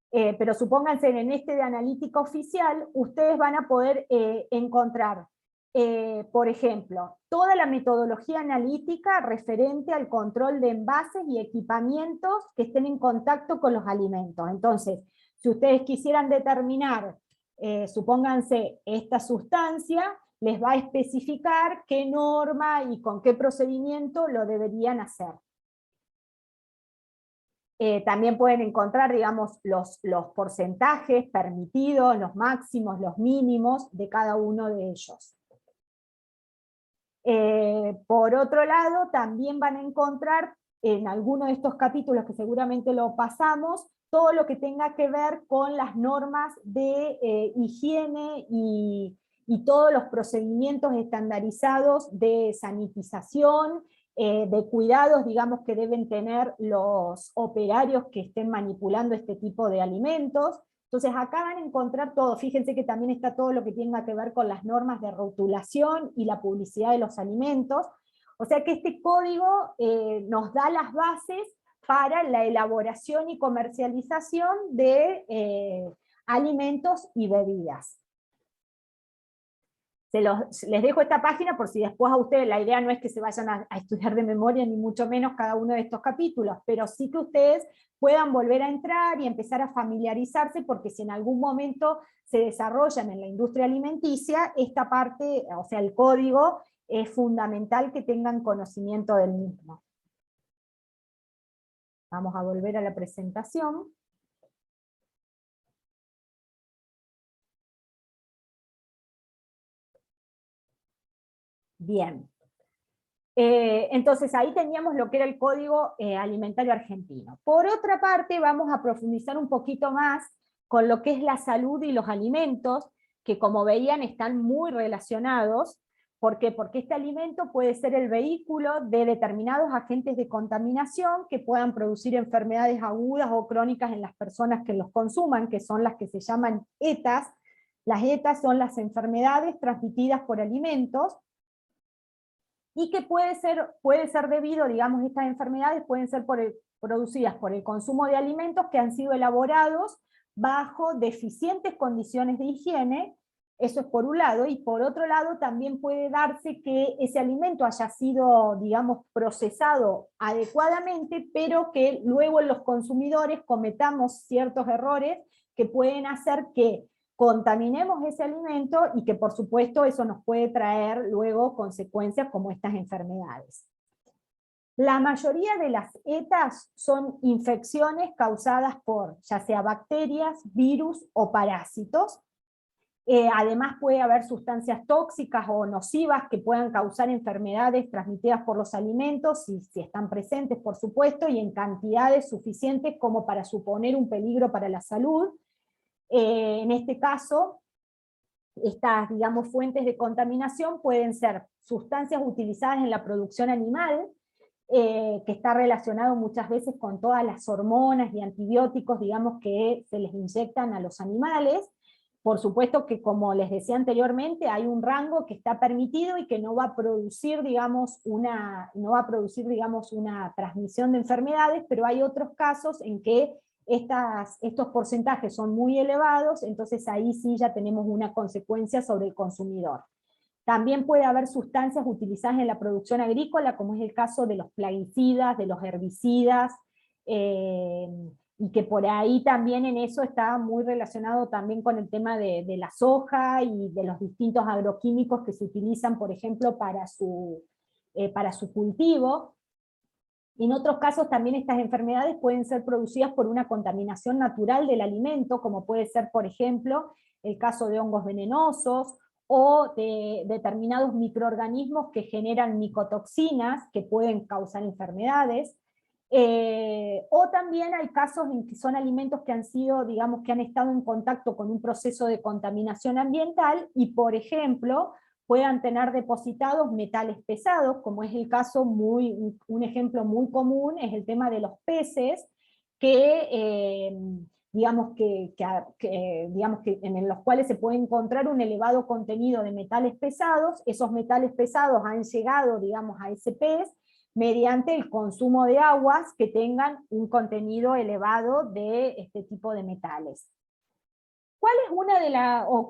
Pero supónganse en este de analítica oficial, ustedes van a poder encontrar, por ejemplo, toda la metodología analítica referente al control de envases y equipamientos que estén en contacto con los alimentos. Entonces, si ustedes quisieran determinar, supónganse, esta sustancia, les va a especificar qué norma y con qué procedimiento lo deberían hacer. También pueden encontrar, digamos, los porcentajes permitidos, los máximos, los mínimos de cada uno de ellos. Por otro lado, también van a encontrar en alguno de estos capítulos, que seguramente lo pasamos, todo lo que tenga que ver con las normas de higiene y todos los procedimientos estandarizados de sanitización, de cuidados, digamos, que deben tener los operarios que estén manipulando este tipo de alimentos. Entonces acá van a encontrar todo, fíjense que también está todo lo que tenga que ver con las normas de rotulación y la publicidad de los alimentos, o sea que este código nos da las bases para la elaboración y comercialización de alimentos y bebidas. Les dejo esta página por si después a ustedes, la idea no es que se vayan a estudiar de memoria, ni mucho menos cada uno de estos capítulos, pero sí que ustedes puedan volver a entrar y empezar a familiarizarse, porque si en algún momento se desarrollan en la industria alimenticia, esta parte, o sea, el código, es fundamental que tengan conocimiento del mismo. Vamos a volver a la presentación. Bien. Entonces ahí teníamos lo que era el Código Alimentario Argentino. Por otra parte, vamos a profundizar un poquito más con lo que es la salud y los alimentos, que como veían están muy relacionados. ¿Por qué? Porque este alimento puede ser el vehículo de determinados agentes de contaminación que puedan producir enfermedades agudas o crónicas en las personas que los consuman, que son las que se llaman ETAs. Las ETAs son las enfermedades transmitidas por alimentos. y que puede ser debido, digamos, estas enfermedades pueden ser producidas por el consumo de alimentos que han sido elaborados bajo deficientes condiciones de higiene. Eso es por un lado, y por otro lado también puede darse que ese alimento haya sido, digamos, procesado adecuadamente, pero que luego los consumidores cometamos ciertos errores que pueden hacer que contaminemos ese alimento y que por supuesto eso nos puede traer luego consecuencias como estas enfermedades. La mayoría de las ETAs son infecciones causadas por ya sea bacterias, virus o parásitos. Además puede haber sustancias tóxicas o nocivas que puedan causar enfermedades transmitidas por los alimentos, si están presentes por supuesto, y en cantidades suficientes como para suponer un peligro para la salud. En este caso, estas, digamos, fuentes de contaminación pueden ser sustancias utilizadas en la producción animal, que está relacionado muchas veces con todas las hormonas y antibióticos, digamos, que se les inyectan a los animales. Por supuesto que, como les decía anteriormente, hay un rango que está permitido y que no va a producir, digamos, una transmisión de enfermedades, pero hay otros casos en que estos porcentajes son muy elevados, entonces ahí sí ya tenemos una consecuencia sobre el consumidor. También puede haber sustancias utilizadas en la producción agrícola, como es el caso de los plaguicidas, de los herbicidas, y que por ahí también en eso está muy relacionado también con el tema de la soja y de los distintos agroquímicos que se utilizan, por ejemplo, para su cultivo. En otros casos también estas enfermedades pueden ser producidas por una contaminación natural del alimento, como puede ser, por ejemplo, el caso de hongos venenosos, o de determinados microorganismos que generan micotoxinas que pueden causar enfermedades. O también hay casos en que son alimentos que han sido, digamos, que han estado en contacto con un proceso de contaminación ambiental y, por ejemplo, puedan tener depositados metales pesados, como es el caso un ejemplo muy común, es el tema de los peces, que digamos que en los cuales se puede encontrar un elevado contenido de metales pesados. Esos metales pesados han llegado, digamos, a ese pez, mediante el consumo de aguas que tengan un contenido elevado de este tipo de metales. ¿Cuál es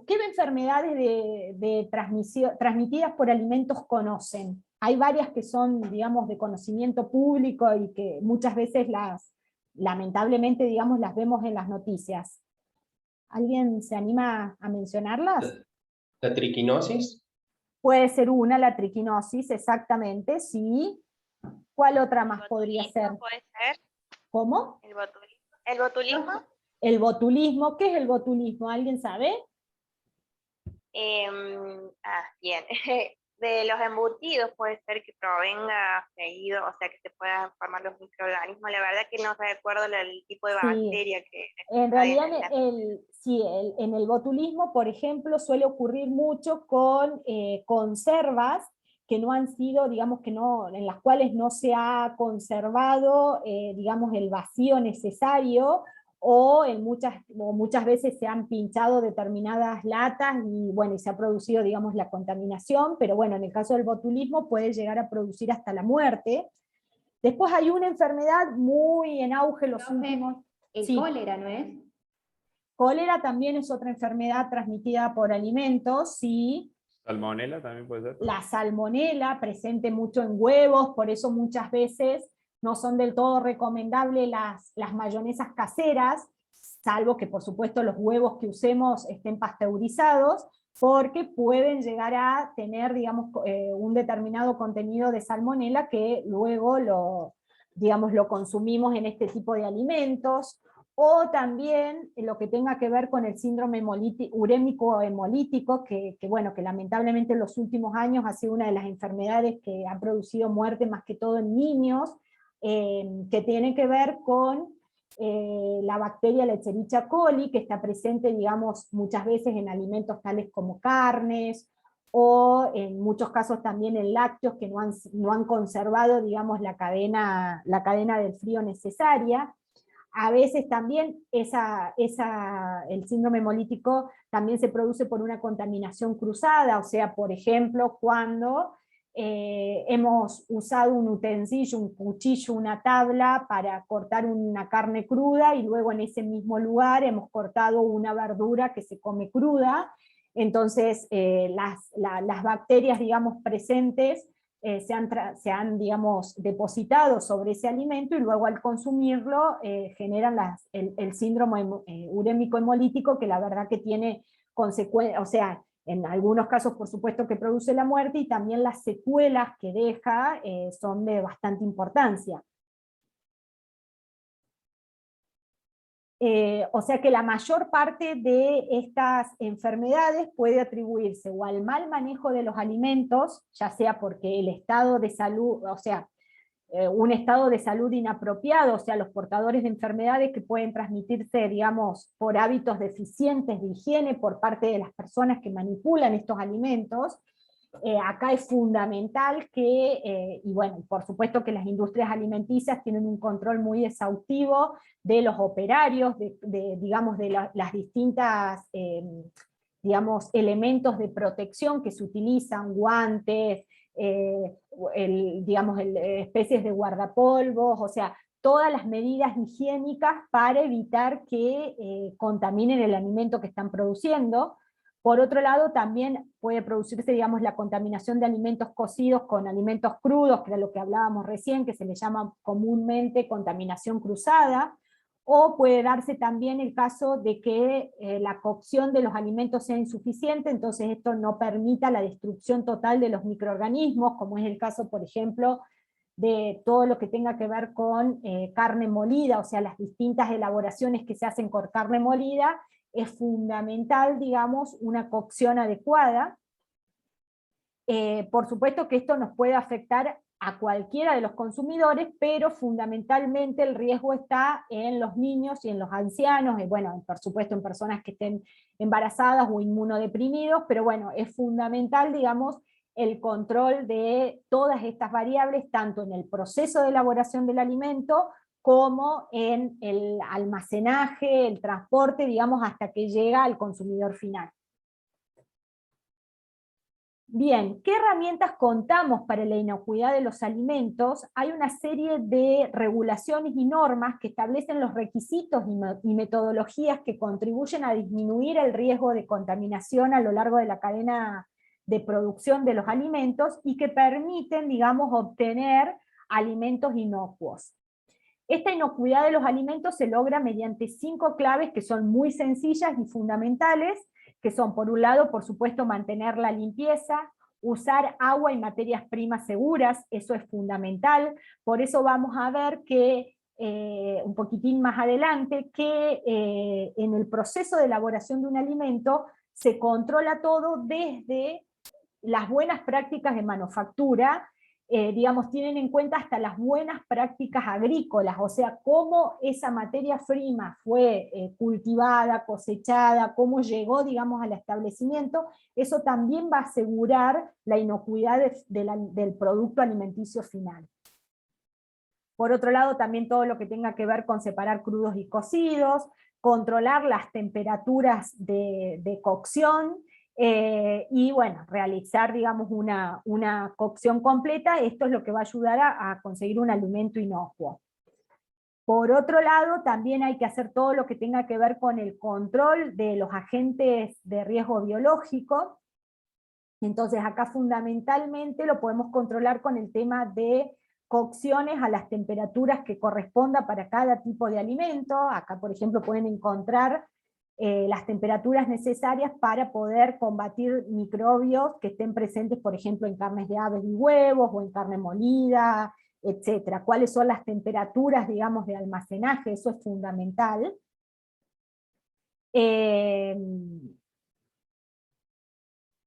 qué enfermedades de transmisión, transmitidas por alimentos conocen? Hay varias que son, digamos, de conocimiento público y que muchas veces lamentablemente, digamos, las vemos en las noticias. ¿Alguien se anima a mencionarlas? ¿La triquinosis? Puede ser una, la triquinosis, exactamente, sí. ¿Cuál otra más podría ser? ¿Puede ser? ¿Cómo? ¿El botulismo? El botulismo. ¿Qué es el botulismo? ¿Alguien sabe? Bien. De los embutidos puede ser que provenga seguido, o sea que se puedan formar los microorganismos. La verdad que no recuerdo el tipo de bacteria que... En realidad en el botulismo, por ejemplo, suele ocurrir mucho con conservas que no han sido, digamos que no, en las cuales no se ha conservado, digamos, el vacío necesario, o muchas veces se han pinchado determinadas latas y bueno, y se ha producido, digamos, la contaminación, pero bueno, en el caso del botulismo puede llegar a producir hasta la muerte. Después hay una enfermedad muy en auge los últimos... El Sí. cólera, ¿no es? Cólera también es otra enfermedad transmitida por alimentos, sí. Salmonela también puede ser. La salmonela, presente mucho en huevos, por eso muchas veces no son del todo recomendables las mayonesas caseras, salvo que por supuesto los huevos que usemos estén pasteurizados, porque pueden llegar a tener, digamos, un determinado contenido de salmonela que luego lo consumimos en este tipo de alimentos. O también lo que tenga que ver con el síndrome urémico hemolítico, que lamentablemente en los últimos años ha sido una de las enfermedades que ha producido muerte más que todo en niños, que tiene que ver con la bacteria Escherichia coli, que está presente, digamos, muchas veces en alimentos tales como carnes, o en muchos casos también en lácteos que no han conservado, digamos, la cadena del frío necesaria. A veces también el síndrome hemolítico también se produce por una contaminación cruzada, o sea, por ejemplo, cuando hemos usado un utensilio, un cuchillo, una tabla para cortar una carne cruda y luego en ese mismo lugar hemos cortado una verdura que se come cruda. Entonces las bacterias, digamos, presentes se han, digamos, depositado sobre ese alimento y luego al consumirlo generan el síndrome urémico hemolítico, que la verdad que tiene consecuencias, o sea, en algunos casos por supuesto que produce la muerte, y también las secuelas que deja son de bastante importancia. O sea que la mayor parte de estas enfermedades puede atribuirse o al mal manejo de los alimentos, ya sea porque el estado de salud, o sea, un estado de salud inapropiado, o sea, los portadores de enfermedades que pueden transmitirse, digamos, por hábitos deficientes de higiene por parte de las personas que manipulan estos alimentos. Acá es fundamental que, y bueno, por supuesto que las industrias alimenticias tienen un control muy exhaustivo de los operarios, digamos, de las distintas, digamos, elementos de protección que se utilizan, guantes, digamos, especies de guardapolvos, o sea, todas las medidas higiénicas para evitar que contaminen el alimento que están produciendo. Por otro lado, también puede producirse, digamos, la contaminación de alimentos cocidos con alimentos crudos, que era lo que hablábamos recién, que se le llama comúnmente contaminación cruzada, o puede darse también el caso de que la cocción de los alimentos sea insuficiente, entonces esto no permita la destrucción total de los microorganismos, como es el caso, por ejemplo, de todo lo que tenga que ver con carne molida, o sea, las distintas elaboraciones que se hacen con carne molida. Es fundamental, digamos, una cocción adecuada. Por supuesto que esto nos puede afectar a cualquiera de los consumidores, pero fundamentalmente el riesgo está en los niños y en los ancianos, y bueno, por supuesto en personas que estén embarazadas o inmunodeprimidos, pero bueno, es fundamental, digamos, el control de todas estas variables, tanto en el proceso de elaboración del alimento, como en el almacenaje, el transporte, digamos, hasta que llega al consumidor final. Bien, ¿qué herramientas contamos para la inocuidad de los alimentos? Hay una serie de regulaciones y normas que establecen los requisitos y metodologías que contribuyen a disminuir el riesgo de contaminación a lo largo de la cadena de producción de los alimentos y que permiten, digamos, obtener alimentos inocuos. Esta inocuidad de los alimentos se logra mediante 5 claves que son muy sencillas y fundamentales, que son, por un lado, por supuesto, mantener la limpieza, usar agua y materias primas seguras, eso es fundamental. Por eso vamos a ver que, un poquitín más adelante, que en el proceso de elaboración de un alimento se controla todo desde las buenas prácticas de manufactura, digamos, tienen en cuenta hasta las buenas prácticas agrícolas, o sea, cómo esa materia prima fue cultivada, cosechada, cómo llegó, digamos, al establecimiento. Eso también va a asegurar la inocuidad del producto alimenticio final. Por otro lado, también todo lo que tenga que ver con separar crudos y cocidos, controlar las temperaturas de cocción, y bueno, realizar, digamos, una cocción completa. Esto es lo que va a ayudar a conseguir un alimento inocuo. Por otro lado, también hay que hacer todo lo que tenga que ver con el control de los agentes de riesgo biológico. Entonces acá fundamentalmente lo podemos controlar con el tema de cocciones a las temperaturas que corresponda para cada tipo de alimento. Acá, por ejemplo, pueden encontrar las temperaturas necesarias para poder combatir microbios que estén presentes, por ejemplo, en carnes de aves y huevos, o en carne molida, etc. ¿Cuáles son las temperaturas, digamos, de almacenaje? Eso es fundamental.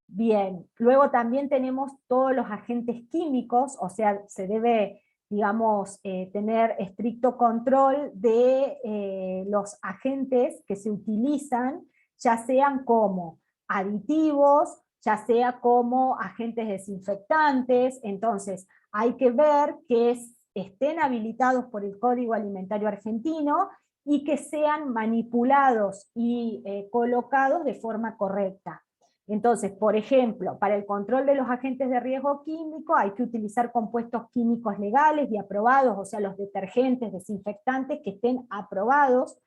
Bien, luego también tenemos todos los agentes químicos, o sea, se debe, digamos, tener estricto control de los agentes que se utilizan, ya sean como aditivos, ya sea como agentes desinfectantes. Entonces hay que ver que estén habilitados por el Código Alimentario Argentino y que sean manipulados y colocados de forma correcta. Entonces, por ejemplo, para el control de los agentes de riesgo químico hay que utilizar compuestos químicos legales y aprobados, o sea, los detergentes, desinfectantes que estén aprobados,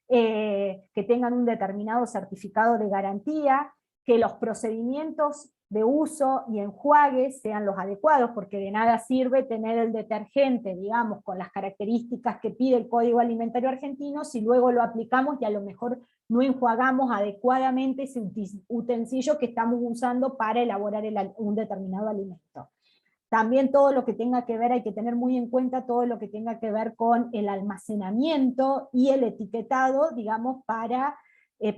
que tengan un determinado certificado de garantía, que los procedimientos de uso y enjuague sean los adecuados, porque de nada sirve tener el detergente, digamos, con las características que pide el Código Alimentario Argentino, si luego lo aplicamos y a lo mejor no enjuagamos adecuadamente ese utensilio que estamos usando para elaborar un determinado alimento. También todo lo que tenga que ver, hay que tener muy en cuenta todo lo que tenga que ver con el almacenamiento y el etiquetado, digamos, para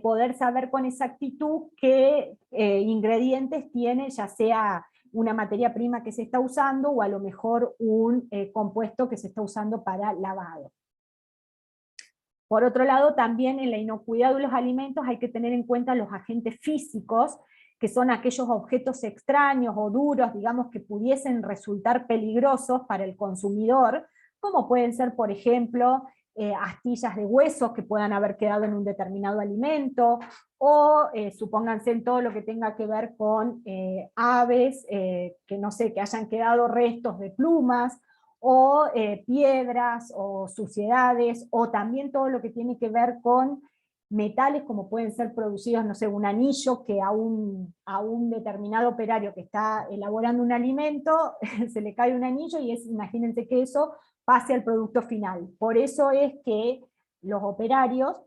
poder saber con exactitud qué ingredientes tiene, ya sea una materia prima que se está usando, o a lo mejor un compuesto que se está usando para lavado. Por otro lado, también en la inocuidad de los alimentos hay que tener en cuenta los agentes físicos, que son aquellos objetos extraños o duros, digamos, que pudiesen resultar peligrosos para el consumidor, como pueden ser, por ejemplo, astillas de huesos que puedan haber quedado en un determinado alimento, o supónganse en todo lo que tenga que ver con aves, que no sé, que hayan quedado restos de plumas, o piedras, o suciedades, o también todo lo que tiene que ver con metales, como pueden ser producidos, no sé, un anillo que a un determinado operario que está elaborando un alimento, se le cae un anillo y imagínense que eso pase al producto final. Por eso es que los operarios,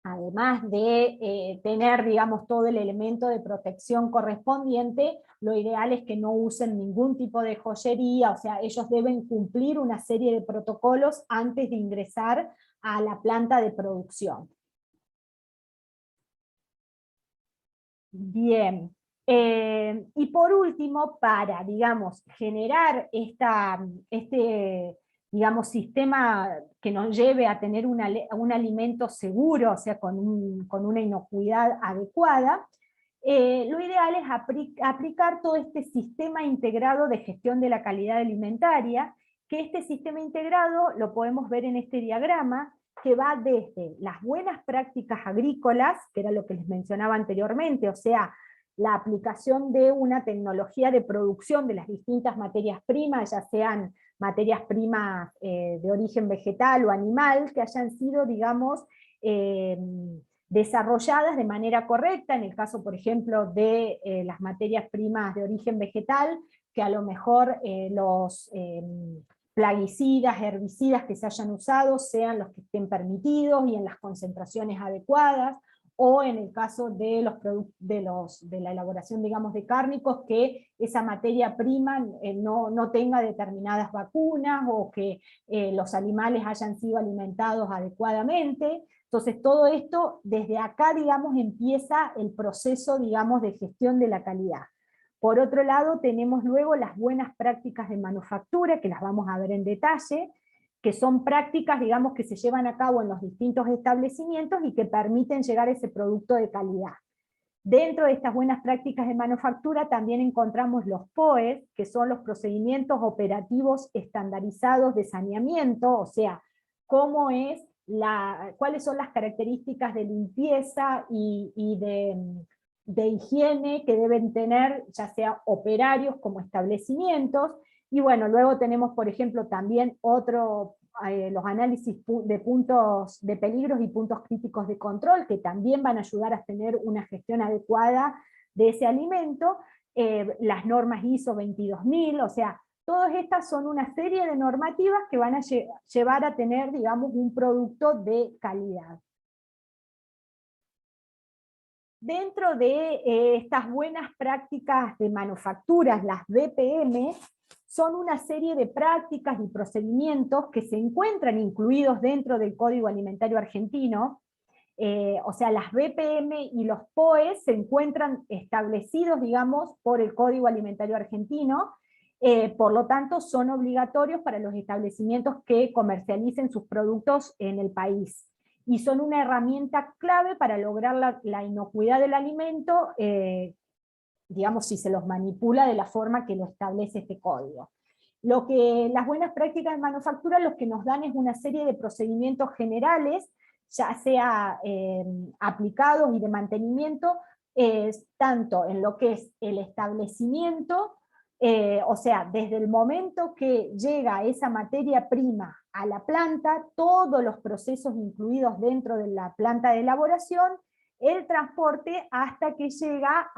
además de tener, digamos, todo el elemento de protección correspondiente, lo ideal es que no usen ningún tipo de joyería, o sea, ellos deben cumplir una serie de protocolos antes de ingresar a la planta de producción. Bien, y por último, para, digamos, generar digamos, sistema que nos lleve a tener un alimento seguro, o sea, con una inocuidad adecuada, lo ideal es aplicar todo este sistema integrado de gestión de la calidad alimentaria, que este sistema integrado lo podemos ver en este diagrama, que va desde las buenas prácticas agrícolas, que era lo que les mencionaba anteriormente, o sea, la aplicación de una tecnología de producción de las distintas materias primas, ya sean materias primas de origen vegetal o animal, que hayan sido, digamos, desarrolladas de manera correcta, en el caso, por ejemplo, de las materias primas de origen vegetal, que a lo mejor los plaguicidas, herbicidas que se hayan usado sean los que estén permitidos y en las concentraciones adecuadas, o en el caso de la elaboración, digamos, de cárnicos, que esa materia prima no tenga determinadas vacunas, o que los animales hayan sido alimentados adecuadamente. Entonces todo esto, desde acá, digamos, empieza el proceso, digamos, de gestión de la calidad. Por otro lado, tenemos luego las buenas prácticas de manufactura, que las vamos a ver en detalle, que son prácticas, digamos, que se llevan a cabo en los distintos establecimientos y que permiten llegar a ese producto de calidad. Dentro de estas buenas prácticas de manufactura también encontramos los POE, que son los procedimientos operativos estandarizados de saneamiento, o sea, cuáles son las características de limpieza y de higiene que deben tener, ya sea operarios como establecimientos. Y bueno, luego tenemos, por ejemplo, también los análisis de puntos de peligros y puntos críticos de control, que también van a ayudar a tener una gestión adecuada de ese alimento, las normas ISO 22000, o sea, todas estas son una serie de normativas que van a llevar a tener, digamos, un producto de calidad. Dentro de estas buenas prácticas de manufacturas, las BPM, son una serie de prácticas y procedimientos que se encuentran incluidos dentro del Código Alimentario Argentino. O sea, las BPM y los POE se encuentran establecidos, digamos, por el Código Alimentario Argentino, por lo tanto son obligatorios para los establecimientos que comercialicen sus productos en el país. Y son una herramienta clave para lograr la inocuidad del alimento, digamos, si se los manipula de la forma que lo establece este código. Las buenas prácticas de manufactura lo que nos dan es una serie de procedimientos generales, ya sea aplicados y de mantenimiento, tanto en lo que es el establecimiento, o sea, desde el momento que llega esa materia prima a la planta, todos los procesos incluidos dentro de la planta de elaboración, el transporte hasta que llega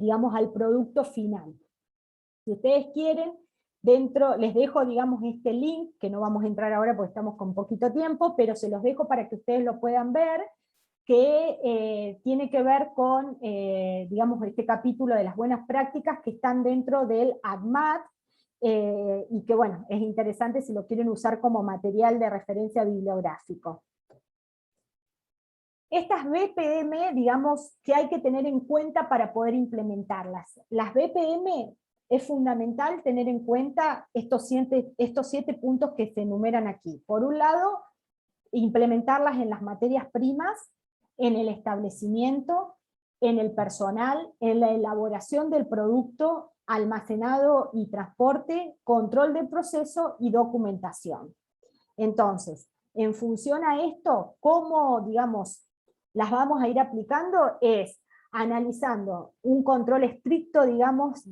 digamos, al producto final. Si ustedes quieren, dentro, les dejo, digamos, este link, que no vamos a entrar ahora porque estamos con poquito tiempo, pero se los dejo para que ustedes lo puedan ver, que tiene que ver con, digamos, este capítulo de las buenas prácticas que están dentro del ADMAT, y que, bueno, es interesante si lo quieren usar como material de referencia bibliográfico. Estas BPM, digamos, que hay que tener en cuenta para poder implementarlas. Las BPM es fundamental tener en cuenta estos 7 puntos que se enumeran aquí. Por un lado, implementarlas en las materias primas, en el establecimiento, en el personal, en la elaboración del producto, almacenado y transporte, control del proceso y documentación. Entonces, en función a esto, ¿cómo, digamos, las vamos a ir aplicando? Es analizando un control estricto, digamos,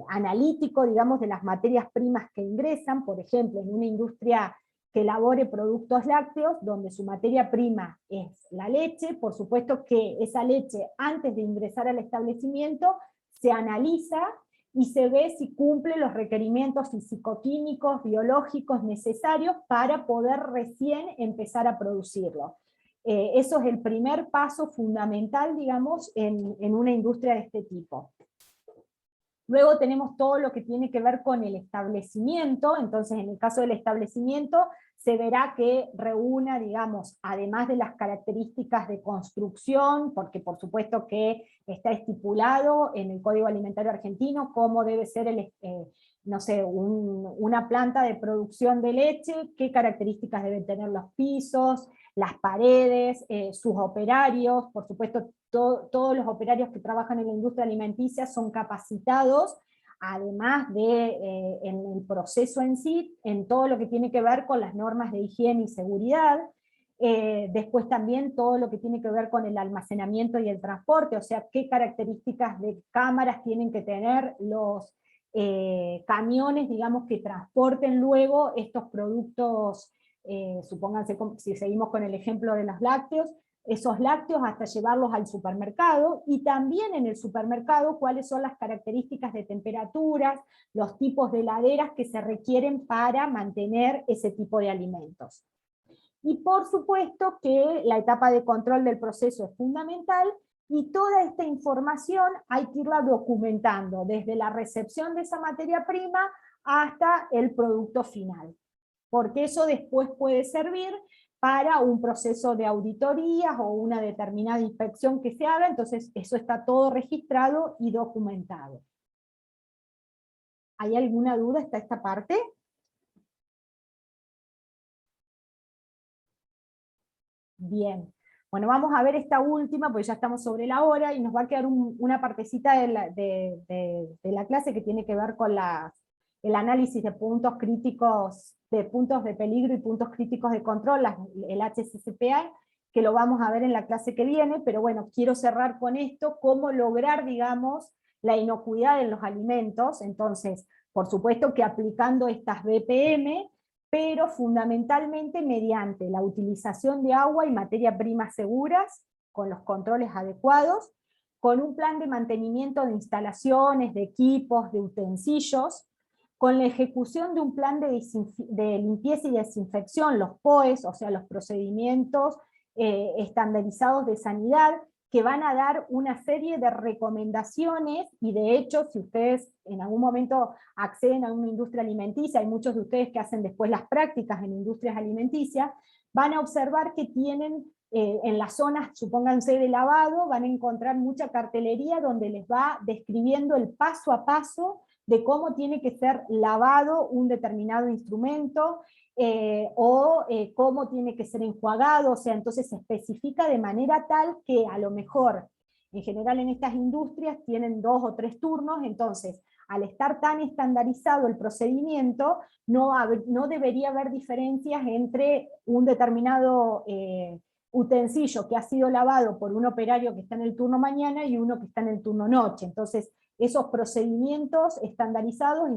analítico, digamos, de las materias primas que ingresan, por ejemplo, en una industria que elabore productos lácteos, donde su materia prima es la leche. Por supuesto que esa leche, antes de ingresar al establecimiento, se analiza y se ve si cumple los requerimientos fisicoquímicos, biológicos necesarios para poder recién empezar a producirlo. Eso es el primer paso fundamental, digamos, en una industria de este tipo. Luego tenemos todo lo que tiene que ver con el establecimiento. Entonces, en el caso del establecimiento, se verá que reúna, digamos, además de las características de construcción, porque por supuesto que está estipulado en el Código Alimentario Argentino cómo debe ser no sé, una planta de producción de leche, qué características deben tener los pisos, las paredes, sus operarios. Por supuesto, todos los operarios que trabajan en la industria alimenticia son capacitados, además de en el proceso en sí, en todo lo que tiene que ver con las normas de higiene y seguridad. Después también todo lo que tiene que ver con el almacenamiento y el transporte, o sea, qué características de cámaras tienen que tener los camiones, digamos, que transporten luego estos productos, supónganse, si seguimos con el ejemplo de los lácteos, esos lácteos hasta llevarlos al supermercado, y también en el supermercado cuáles son las características de temperaturas, los tipos de heladeras que se requieren para mantener ese tipo de alimentos. Y por supuesto que la etapa de control del proceso es fundamental, y toda esta información hay que irla documentando, desde la recepción de esa materia prima hasta el producto final, porque eso después puede servir para un proceso de auditorías o una determinada inspección que se haga. Entonces eso está todo registrado y documentado. ¿Hay alguna duda hasta esta parte? Bien. Bueno, vamos a ver esta última, porque ya estamos sobre la hora, y nos va a quedar una partecita de la clase que tiene que ver con el análisis de puntos críticos, de puntos de peligro y puntos críticos de control, el HACCP, que lo vamos a ver en la clase que viene. Pero bueno, quiero cerrar con esto, cómo lograr, digamos, la inocuidad en los alimentos. Entonces, por supuesto que aplicando estas BPM, pero fundamentalmente mediante la utilización de agua y materia prima seguras, con los controles adecuados, con un plan de mantenimiento de instalaciones, de equipos, de utensilios, con la ejecución de un plan de limpieza y desinfección, los POEs, o sea, los procedimientos estandarizados de sanidad, que van a dar una serie de recomendaciones. Y de hecho, si ustedes en algún momento acceden a una industria alimenticia, hay muchos de ustedes que hacen después las prácticas en industrias alimenticias, van a observar que tienen en las zonas, supónganse, de lavado, van a encontrar mucha cartelería donde les va describiendo el paso a paso de cómo tiene que ser lavado un determinado instrumento, cómo tiene que ser enjuagado. O sea, entonces se especifica de manera tal que a lo mejor, en general en estas industrias tienen 2 o 3 turnos, entonces al estar tan estandarizado el procedimiento, no debería haber diferencias entre un determinado utensilio que ha sido lavado por un operario que está en el turno mañana y uno que está en el turno noche. Entonces, esos procedimientos estandarizados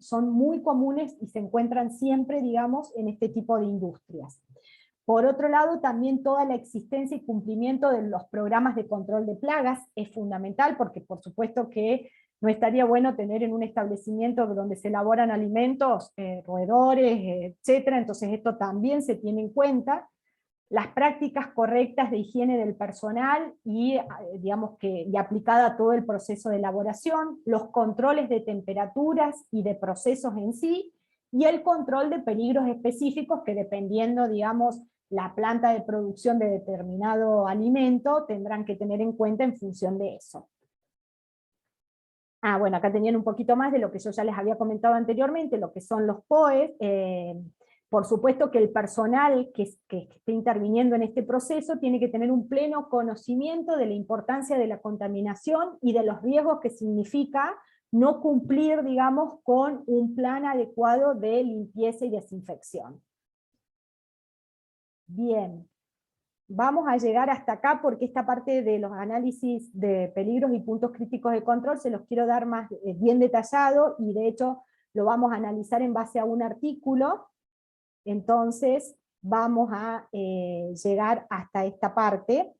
son muy comunes y se encuentran siempre, digamos, en este tipo de industrias. Por otro lado, también toda la existencia y cumplimiento de los programas de control de plagas es fundamental, porque por supuesto que no estaría bueno tener en un establecimiento donde se elaboran alimentos, roedores, etcétera. Entonces esto también se tiene en cuenta. Las prácticas correctas de higiene del personal y, digamos y aplicada a todo el proceso de elaboración, los controles de temperaturas y de procesos en sí, y el control de peligros específicos que dependiendo, digamos, la planta de producción de determinado alimento, tendrán que tener en cuenta en función de eso. Bueno, acá tenían un poquito más de lo que yo ya les había comentado anteriormente, lo que son los POEs. Por supuesto que el personal que esté interviniendo en este proceso tiene que tener un pleno conocimiento de la importancia de la contaminación y de los riesgos que significa no cumplir, digamos, con un plan adecuado de limpieza y desinfección. Bien, vamos a llegar hasta acá porque esta parte de los análisis de peligros y puntos críticos de control se los quiero dar más bien detallado, y de hecho lo vamos a analizar en base a un artículo. Entonces vamos a llegar hasta esta parte.